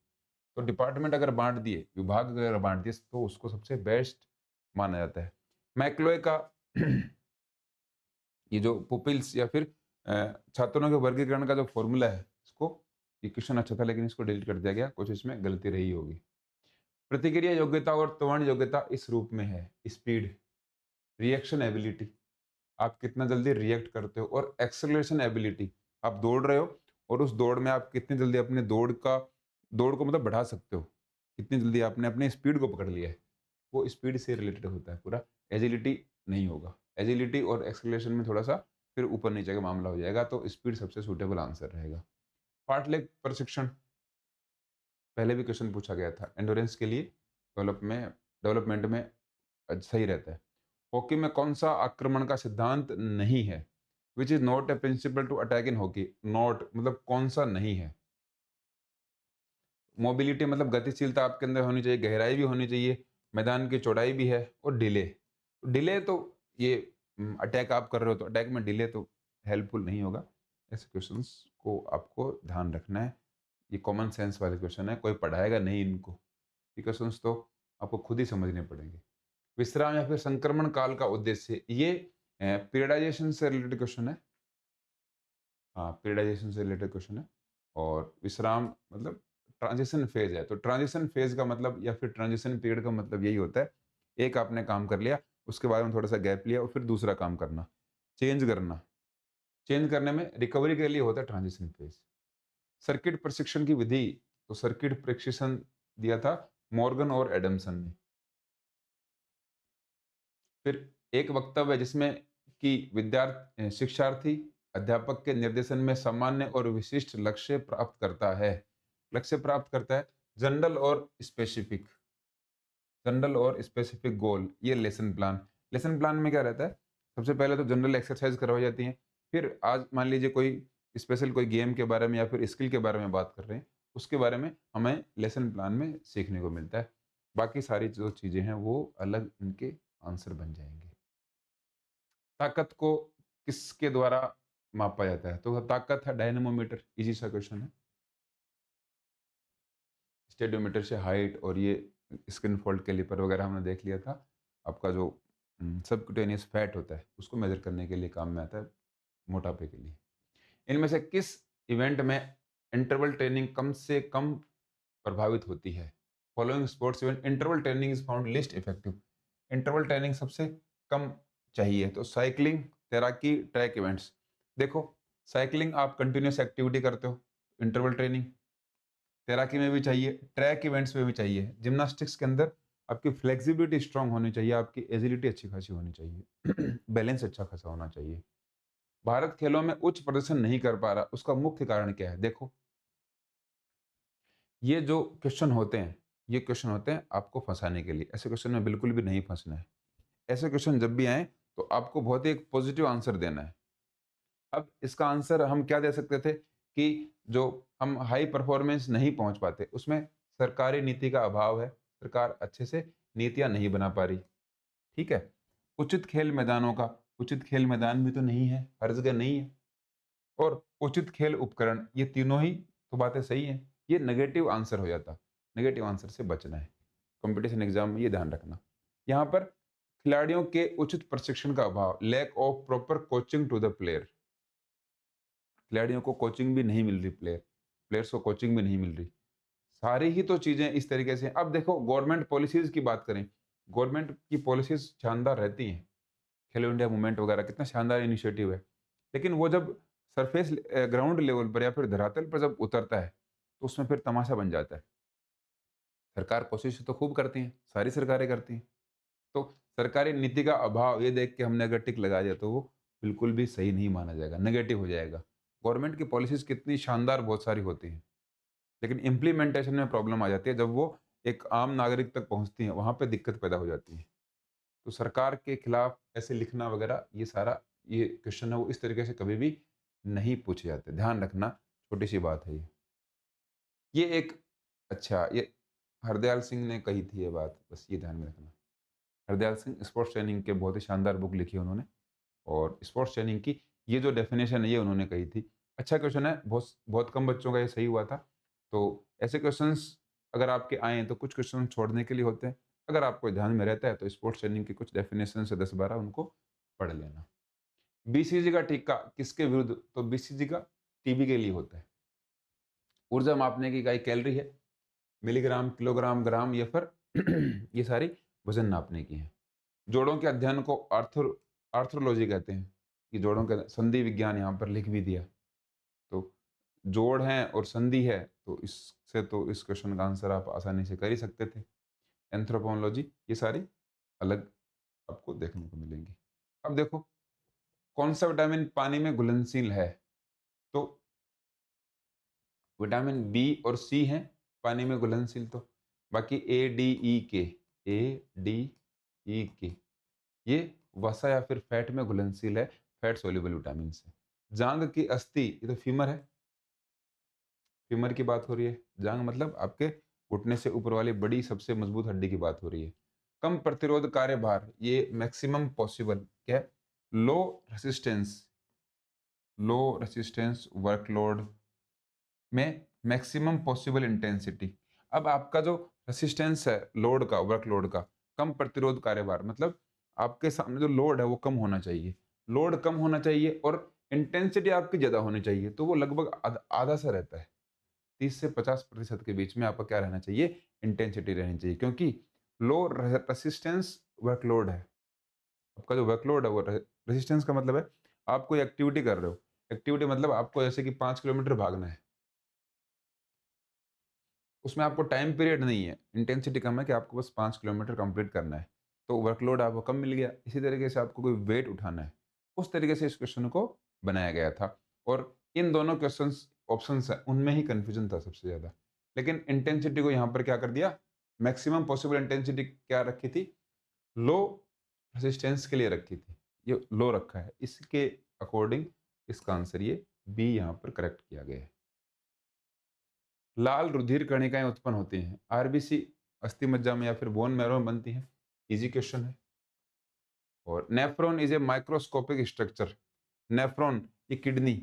तो डिपार्टमेंट अगर बांट दिए, विभाग अगर बांट दिए, तो उसको सबसे बेस्ट माना जाता है। मैक्लोए का ये जो पुपिल्स या फिर छात्रों के वर्गीकरण का जो फॉर्मूला है, इसको, ये क्वेश्चन अच्छा था लेकिन इसको डिलीट कर दिया गया, कुछ इसमें गलती रही होगी। प्रतिक्रिया योग्यता और त्वरण योग्यता इस रूप में है, स्पीड, रिएक्शन एबिलिटी, आप कितना जल्दी रिएक्ट करते हो, और एक्सेलरेशन एबिलिटी, आप दौड़ रहे हो और उस दौड़ में आप कितनी जल्दी अपने दौड़ को मतलब बढ़ा सकते हो, कितनी जल्दी आपने अपने स्पीड को पकड़ लिया है, वो स्पीड से रिलेटेड होता है पूरा। एजिलिटी नहीं होगा, एजिलिटी और एक्सेलरेशन में थोड़ा सा फिर ऊपर नीचे का मामला हो जाएगा, तो स्पीड सबसे सूटेबल आंसर रहेगा। पार्टलेग प्रशिक्षण, पहले भी क्वेश्चन पूछा गया था, एंडोरेंस के लिए डेवलपमेंट में सही रहता है। हॉकी में कौन सा आक्रमण का सिद्धांत नहीं है, which is not a principle to attack in hockey, not मतलब कौन सा नहीं है। मोबिलिटी मतलब गतिशीलता आपके अंदर होनी चाहिए, गहराई भी होनी चाहिए, मैदान की चौड़ाई भी है, और डिले, डिले तो ये अटैक आप कर रहे हो तो अटैक में डिले तो हेल्पफुल नहीं होगा। ऐसे क्वेश्चंस को आपको ध्यान रखना है, ये कॉमन सेंस वाले क्वेश्चन है, कोई पढ़ाएगा नहीं इनको, ये क्वेश्चंस तो आपको खुद ही समझने पड़ेंगे। विश्राम या फिर संक्रमण काल का उद्देश्य, ये पीरियडाइजेशन से रिलेटेड क्वेश्चन है, हाँ पीरियडाइजेशन से रिलेटेड क्वेश्चन है। और विश्राम मतलब ट्रांजिशन फेज है, तो ट्रांजिशन फेज का मतलब या फिर ट्रांजिशन पीरियड का मतलब यही होता है, एक आपने काम कर लिया, उसके बाद में थोड़ा सा गैप लिया और फिर दूसरा काम करना, चेंज करना, चेंज करने में रिकवरी के लिए होता है ट्रांजिशन फेज। सर्किट प्रशिक्षण की विधि, तो सर्किट प्रशिक्षण दिया था मॉर्गन और एडमसन ने। फिर एक वक्तव्य जिसमें कि शिक्षार्थी अध्यापक के निर्देशन में सामान्य और विशिष्ट लक्ष्य प्राप्त करता है, लक्ष्य प्राप्त करता है, जनरल और स्पेसिफिक, जनरल और स्पेसिफिक गोल, ये लेसन प्लान, लेसन प्लान में क्या रहता है, सबसे पहले तो जनरल एक्सरसाइज करवाई जाती है, फिर आज मान लीजिए कोई स्पेशल कोई गेम के बारे में या फिर स्किल के बारे में बात कर रहे हैं, उसके बारे में हमें लेसन प्लान में सीखने को मिलता है। बाकी सारी जो चीज़ें हैं वो अलग इनके आंसर बन जाएंगे। ताकत को किसके द्वारा मापा जाता है, तो ताकत है डायनेमोमीटर, इजी सा क्वेश्चन है। स्टेडियोमीटर से हाइट, और ये स्किन फोल्ड कैलिपर वगैरह हमने देख लिया था। आपका जो सबक्यूटेनियस फैट होता है उसको मेजर करने के लिए काम में आता है, मोटापे के लिए। इनमें से किस इवेंट में इंटरवल ट्रेनिंग कम से कम प्रभावित होती है, following sports event interval training is found list effective, interval training सबसे कम चाहिए, तो साइकिलिंग, तैराकी, ट्रैक इवेंट्स। देखो साइकिलिंग आप कंटिन्यूस एक्टिविटी करते हो, इंटरवल ट्रेनिंग, तैराकी में भी चाहिए, ट्रैक इवेंट्स में भी चाहिए, जिम्नास्टिक्स के अंदर आपकी फ्लेक्सिबिलिटी स्ट्रांग होनी चाहिए, आपकी एजिलिटी अच्छी खासी होनी चाहिए, बैलेंस अच्छा खासा होना चाहिए। भारत खेलों में उच्च प्रदर्शन नहीं कर पा रहा, उसका मुख्य कारण क्या है, देखो ये जो क्वेश्चन होते हैं, ये क्वेश्चन होते हैं आपको फंसाने के लिए, ऐसे क्वेश्चन में बिल्कुल भी नहीं फंसना है। ऐसे क्वेश्चन जब भी आए तो आपको बहुत ही एक पॉजिटिव आंसर देना है। अब इसका आंसर हम क्या दे सकते थे कि जो हम हाई परफॉर्मेंस नहीं पहुंच पाते, उसमें सरकारी नीति का अभाव है, सरकार अच्छे से नीतियां नहीं बना पा रही, ठीक है। उचित खेल मैदानों का, उचित खेल मैदान भी तो नहीं है, हर जगह नहीं है, और उचित खेल उपकरण, ये तीनों ही तो बातें सही हैं, ये नेगेटिव आंसर हो जाता, नेगेटिव आंसर से बचना है कंपटीशन एग्जाम में, ये ध्यान रखना। यहाँ पर खिलाड़ियों के उचित प्रशिक्षण का अभाव, lack of proper coaching to the player, खिलाड़ियों को कोचिंग भी नहीं मिल रही, प्लेयर्स को कोचिंग भी नहीं मिल रही, सारी ही तो चीजें इस तरीके से। अब देखो गवर्नमेंट पॉलिसीज की बात करें, गवर्नमेंट की पॉलिसीज शानदार रहती हैं। खेलो इंडिया मूवमेंट वगैरह कितना शानदार इनिशिएटिव है, लेकिन वो जब सरफेस ग्राउंड लेवल पर या फिर धरातल पर जब उतरता है तो उसमें फिर तमाशा बन जाता है। सरकार कोशिश तो खूब करती है, सारी सरकारें करती हैं। तो सरकारी नीति का अभाव ये देख के हमने अगर टिक लगा दिया तो वो बिल्कुल भी सही नहीं माना जाएगा, नेगेटिव हो जाएगा। गवर्नमेंट की पॉलिसीज कितनी शानदार बहुत सारी होती हैं, लेकिन इम्प्लीमेंटेशन में प्रॉब्लम आ जाती है। जब वो एक आम नागरिक तक पहुंचती है वहां पे दिक्कत पैदा हो जाती है। तो सरकार के खिलाफ ऐसे लिखना वगैरह ये सारा ये क्वेश्चन है वो इस तरीके से कभी भी नहीं पूछे जाते, ध्यान रखना। छोटी सी बात है ये एक अच्छा ये हरदयाल सिंह ने कही थी ये बात, बस ये ध्यान में रखना। हरदयाल सिंह स्पोर्ट्स ट्रेनिंग के बहुत ही शानदार बुक लिखी है उन्होंने, और स्पोर्ट्स ट्रेनिंग की ये जो डेफिनेशन है ये उन्होंने कही थी। अच्छा क्वेश्चन है, बहुत बहुत कम बच्चों का ये सही हुआ था। तो ऐसे क्वेश्चंस अगर आपके आए तो कुछ क्वेश्चन छोड़ने के लिए होते हैं। अगर आपको ध्यान में रहता है तो स्पोर्ट्स ट्रेनिंग की कुछ डेफिनेशन से 10-12 उनको पढ़ लेना। बीसीजी का टीका किसके विरुद्ध? तो बीसीजी का टीबी के लिए होता है। ऊर्जा मापने की इकाई कैलोरी है, मिलीग्राम, किलोग्राम, ग्राम या फिर ये सारी वजन नापने की है। जोड़ों के अध्ययन को आर्थ्रोलॉजी कहते हैं। कि जोड़ों का संधि विज्ञान यहाँ पर लिख भी दिया। तो जोड़ है और संधि है, तो इससे तो इस क्वेश्चन का आंसर आप आसानी से कर ही सकते थे। एंथ्रोपोलॉजी ये सारी अलग आपको देखने को मिलेंगी। अब देखो कौन सा विटामिन पानी में घुलनशील है? तो विटामिन बी और सी हैं पानी में घुलनशील। तो बाकी ए डी ई के, ए डी ई के ये वसा या फिर फैट में घुलनशील है, फैट सोल्यूबल विटामिन है। जांग की अस्थि, ये तो फीमर है, फीमर की बात हो रही है। जांग मतलब आपके घुटने से ऊपर वाली बड़ी सबसे मजबूत हड्डी की बात हो रही है। कम प्रतिरोध कार्यभार, ये मैक्सिमम पॉसिबल क्या है? लो रेसिस्टेंस, लो रेसिस्टेंस वर्कलोड में मैक्सिमम पॉसिबल इंटेंसिटी। अब आपका जो रेसिस्टेंस है लोड का, वर्कलोड का, कम प्रतिरोध कार्यभार मतलब आपके सामने जो लोड है वो कम होना चाहिए, लोड कम होना चाहिए और इंटेंसिटी आपकी ज्यादा होनी चाहिए। तो वो लगभग आधा सा रहता है, 30 से 50% के बीच में आपका क्या रहना चाहिए? इंटेंसिटी रहनी चाहिए, क्योंकि लो रेसिस्टेंस वर्कलोड है। आपका जो वर्कलोड है वो रेसिस्टेंस का मतलब है आप कोई एक्टिविटी कर रहे हो, एक्टिविटी मतलब आपको जैसे कि 5 किलोमीटर भागना है, उसमें आपको टाइम पीरियड नहीं है, इंटेंसिटी कम है कि आपको बस 5 किलोमीटर कंप्लीट करना है, तो वर्कलोड आपको कम मिल गया। इसी तरीके से आपको कोई वेट उठाना है, उस तरीके से इस क्वेश्चन को बनाया गया था। और इन दोनों क्वेश्चन ऑप्शन है उनमें ही कंफ्यूजन था सबसे ज्यादा, लेकिन इंटेंसिटी को यहाँ पर क्या कर दिया? मैक्सिमम पॉसिबल इंटेंसिटी क्या रखी थी? लो रेसिस्टेंस के लिए रखी थी, ये लो रखा है, इसके अकॉर्डिंग इसका आंसर ये बी यहाँ पर करेक्ट किया गया है। लाल रुधिर कणिकाएं उत्पन्न होती हैं, आरबीसी अस्थि मज्जा में या फिर बोन मैरो में बनती हैं। इजी क्वेश्चन है। और nephron is a microscopic structure, nephron ये किडनी।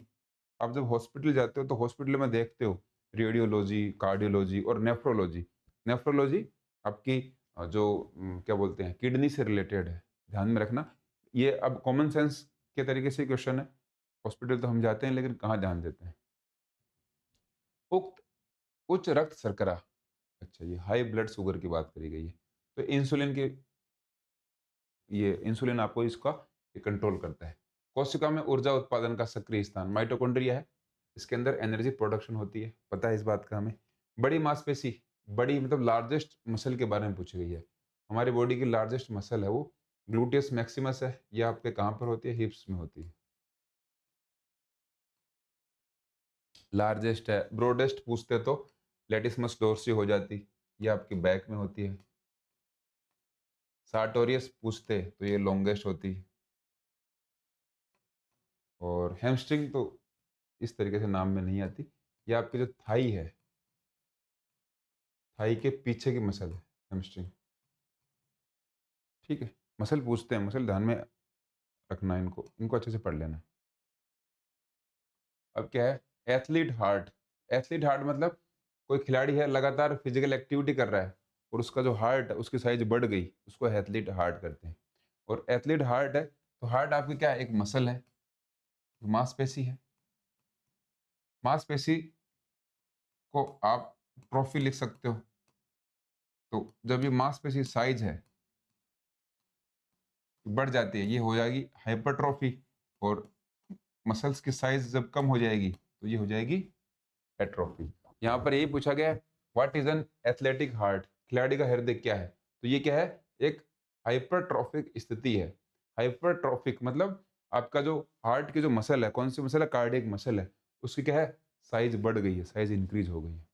आप जब हॉस्पिटल जाते हो तो हॉस्पिटल में देखते हो रेडियोलॉजी, कार्डियोलॉजी और नेफ्रोलॉजी। नेफ्रोलॉजी आपकी जो क्या बोलते हैं किडनी से रिलेटेड है, ध्यान में रखना। ये अब कॉमन सेंस के तरीके से क्वेश्चन है, हॉस्पिटल तो हम जाते हैं लेकिन कहाँ ध्यान देते हैं। उक्त उच्च रक्त शर्करा, अच्छा ये हाई ब्लड शुगर की बात करी गई है। तो इंसुलिन की, ये इंसुलिन आपको इसका ये कंट्रोल करता है। कोशिका में ऊर्जा उत्पादन का सक्रिय स्थान माइटोकॉन्ड्रिया है, इसके अंदर एनर्जी प्रोडक्शन होती है, पता है इस बात का हमें। बड़ी मांसपेशी, बड़ी मतलब लार्जेस्ट मसल के बारे में पूछी गई है। हमारी बॉडी की लार्जेस्ट मसल है वो ग्लूटियस मैक्सिमस है, ये आपके कहाँ पर होती है? हिप्स में होती है। लार्जेस्ट है। ब्रॉडेस्ट पूछते तो लेटिसमस डोर्सी हो जाती, ये आपकी बैक में होती है। सार्टोरियस पूछते तो ये लॉन्गेस्ट होती। और हैमस्ट्रिंग तो इस तरीके से नाम में नहीं आती। ये आपकी जो थाई है, थाई के पीछे की मसल है हैमस्ट्रिंग। ठीक है, मसल पूछते हैं, मसल ध्यान में रखना, इनको इनको अच्छे से पढ़ लेना। अब क्या है? Athlete heart. एथलीट हार्ट मतलब कोई खिलाड़ी है लगातार फिजिकल एक्टिविटी कर रहा है और उसका जो हार्ट है उसकी साइज बढ़ गई, उसको एथलीट हार्ट करते हैं। और एथलीट हार्ट है तो हार्ट आपकी क्या है? एक मसल है, मांसपेशी है। मांसपेशी को आप ट्रॉफी लिख सकते हो। तो जब ये मांसपेशी साइज है बढ़ जाती है, ये हो जाएगी हाइपरट्रॉफी, और मसल्स की साइज जब कम हो जाएगी तो ये हो जाएगी एट्रोफी। यहाँ पर यही पूछा गया है, what is an athletic heart, खिलाड़ी का हृदय क्या है? तो ये क्या है? एक हाइपरट्रॉफिक स्थिति है। हाइपरट्रॉफिक मतलब आपका जो हार्ट की जो मसल है, कौन सी मसल है? कार्डियक मसल है, उसकी क्या है? साइज बढ़ गई है, साइज इंक्रीज हो गई है।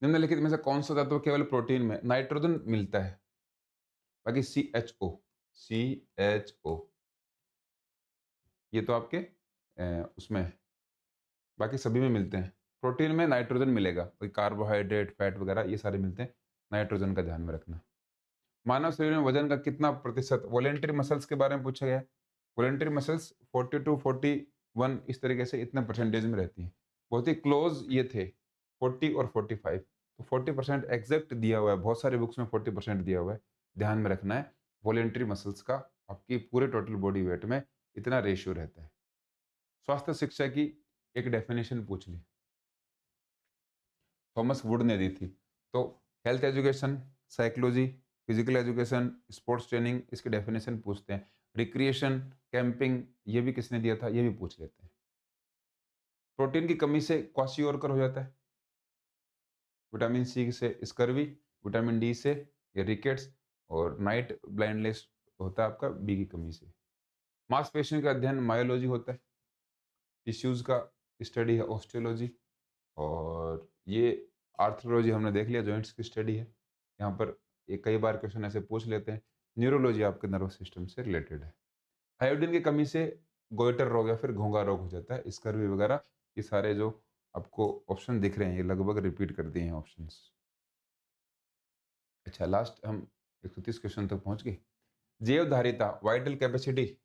निम्नलिखित में से कौन सा तत्व केवल प्रोटीन में नाइट्रोजन मिलता है? बाकी CHO, CHO ये तो आपके उसमें है, बाकी सभी में मिलते हैं। प्रोटीन में नाइट्रोजन मिलेगा, कोई कार्बोहाइड्रेट, फैट वगैरह ये सारे मिलते हैं। नाइट्रोजन का ध्यान में रखना। मानव शरीर में वजन का कितना प्रतिशत, वॉलेंटरी मसल्स के बारे में पूछा गया है। वॉलेंटरी मसल्स 40 टू 41 इस तरीके से इतना परसेंटेज में रहती हैं। बहुत ही क्लोज ये थे, 40 और 45। तो 40% एग्जैक्ट दिया हुआ है, बहुत सारे बुक्स में 40% दिया हुआ है। ध्यान में रखना है, वॉलेंटरी मसल्स का आपकी पूरे टोटल बॉडी वेट में इतना रेशियो रहता है। स्वास्थ्य शिक्षा की एक डेफिनेशन पूछ ली, थॉमस वुड ने दी थी। तो health education, psychology, physical education, sports training, इसकी डेफिनेशन पूछते हैं। रिक्रिएशन, कैंपिंग, ये भी किसने दिया था? ये भी पूछ लेते हैं। प्रोटीन की कमी से क्वाशियोरकर हो जाता है। विटामिन सी से स्कर्वी, विटामिन डी से ये रिकेट्स, और नाइट ब्लाइंडनेस होता है आपका बी की कमी से। मांसपेशियों का अध्ययन मायोलॉजी होता है। टिश्यूज का स्टडी है ऑस्टियोलॉजी, और ये आर्थरोलॉजी हमने देख लिया, जॉइंट्स की स्टडी है। यहाँ पर एक कई बार क्वेश्चन ऐसे पूछ लेते हैं। न्यूरोलॉजी आपके नर्वस सिस्टम से रिलेटेड है। आयोडीन की कमी से गोइटर रोग या फिर घोंघा रोग हो जाता है, स्कर्वी वगैरह। ये सारे जो आपको ऑप्शन दिख रहे हैं, ये लगभग रिपीट कर दिए हैं ऑप्शंस। अच्छा, लास्ट हम 130 क्वेश्चन तक पहुंच गए। जैव धारिता, vital capacity.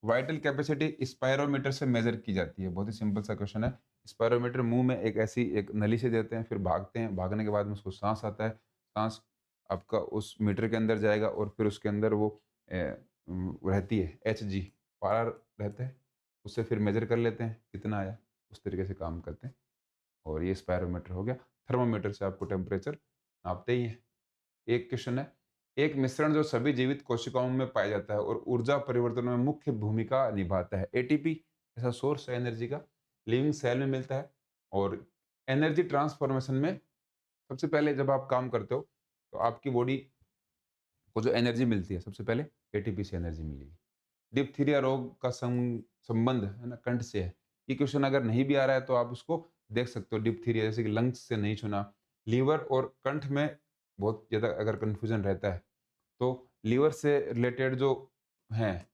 Vital capacity spirometer से मेजर की जाती है। बहुत ही सिंपल सा क्वेश्चन है। स्पायरोमीटर मुंह में एक ऐसी एक नली से देते हैं, फिर भागते हैं, भागने के बाद में उसको सांस आता है, सांस आपका उस मीटर के अंदर जाएगा, और फिर उसके अंदर वो रहती है HG, पारा रहता है, उससे फिर मेजर कर लेते हैं कितना आया, उस तरीके से काम करते हैं। और ये स्पायरोमीटर हो गया। थर्मोमीटर से आपको टेम्परेचर नापते ही हैं। एक क्वेश्चन है, एक मिश्रण जो सभी जीवित कोशिकाओं में पाया जाता है और ऊर्जा परिवर्तन में मुख्य भूमिका निभाता है। ATP ऐसा सोर्स है एनर्जी का, लिविंग सेल में मिलता है। और एनर्जी ट्रांसफॉर्मेशन में सबसे पहले जब आप काम करते हो तो आपकी बॉडी को जो एनर्जी मिलती है, सबसे पहले ATP से एनर्जी मिलेगी। डिप्थीरिया रोग का संबंध है ना कंठ से है। ये क्वेश्चन अगर नहीं भी आ रहा है तो आप उसको देख सकते हो। डिप्थीरिया जैसे कि लंग्स से नहीं छूना। लीवर और कंठ में बहुत ज़्यादा अगर कन्फ्यूजन रहता है तो लीवर से रिलेटेड जो हैं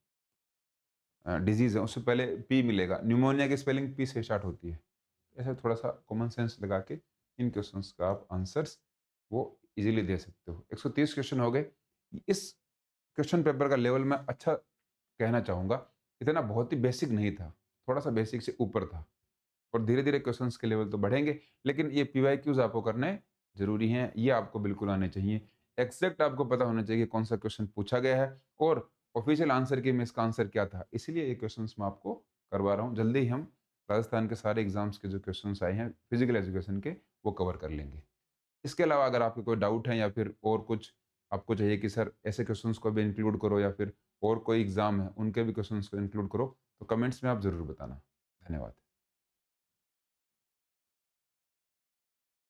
डिजीज़ है, उससे पहले पी मिलेगा। न्यूमोनिया की स्पेलिंग पी से स्टार्ट होती है। ऐसा थोड़ा सा कॉमन सेंस लगा के इन क्वेश्चंस का आप आंसर्स वो इजीली दे सकते हो। 130 क्वेश्चन हो गए। इस क्वेश्चन पेपर का लेवल मैं अच्छा कहना चाहूँगा, इतना बहुत ही बेसिक नहीं था, थोड़ा सा बेसिक से ऊपर था। और धीरे-धीरे क्वेश्चंस के लेवल तो बढ़ेंगे, लेकिन ये PYQs आपको करने ज़रूरी हैं, ये आपको बिल्कुल आने चाहिए। एग्ज़ैक्ट आपको पता होना चाहिए कौन सा क्वेश्चन पूछा गया है, और ऑफ़िशियल आंसर की में इसका आंसर क्या था। इसीलिए ये क्वेश्चंस मैं आपको करवा रहा हूँ। जल्दी ही हम राजस्थान के सारे एग्ज़ाम्स के जो क्वेश्चंस आए हैं फिज़िकल एजुकेशन के, वो कवर कर लेंगे। इसके अलावा अगर आपके कोई डाउट है या फिर और कुछ आपको चाहिए कि सर ऐसे क्वेश्चंस को भी इंक्लूड करो, या फिर और कोई एग्ज़ाम है उनके भी क्वेश्चंस को इंक्लूड करो, तो कमेंट्स में आप ज़रूर बताना। धन्यवाद।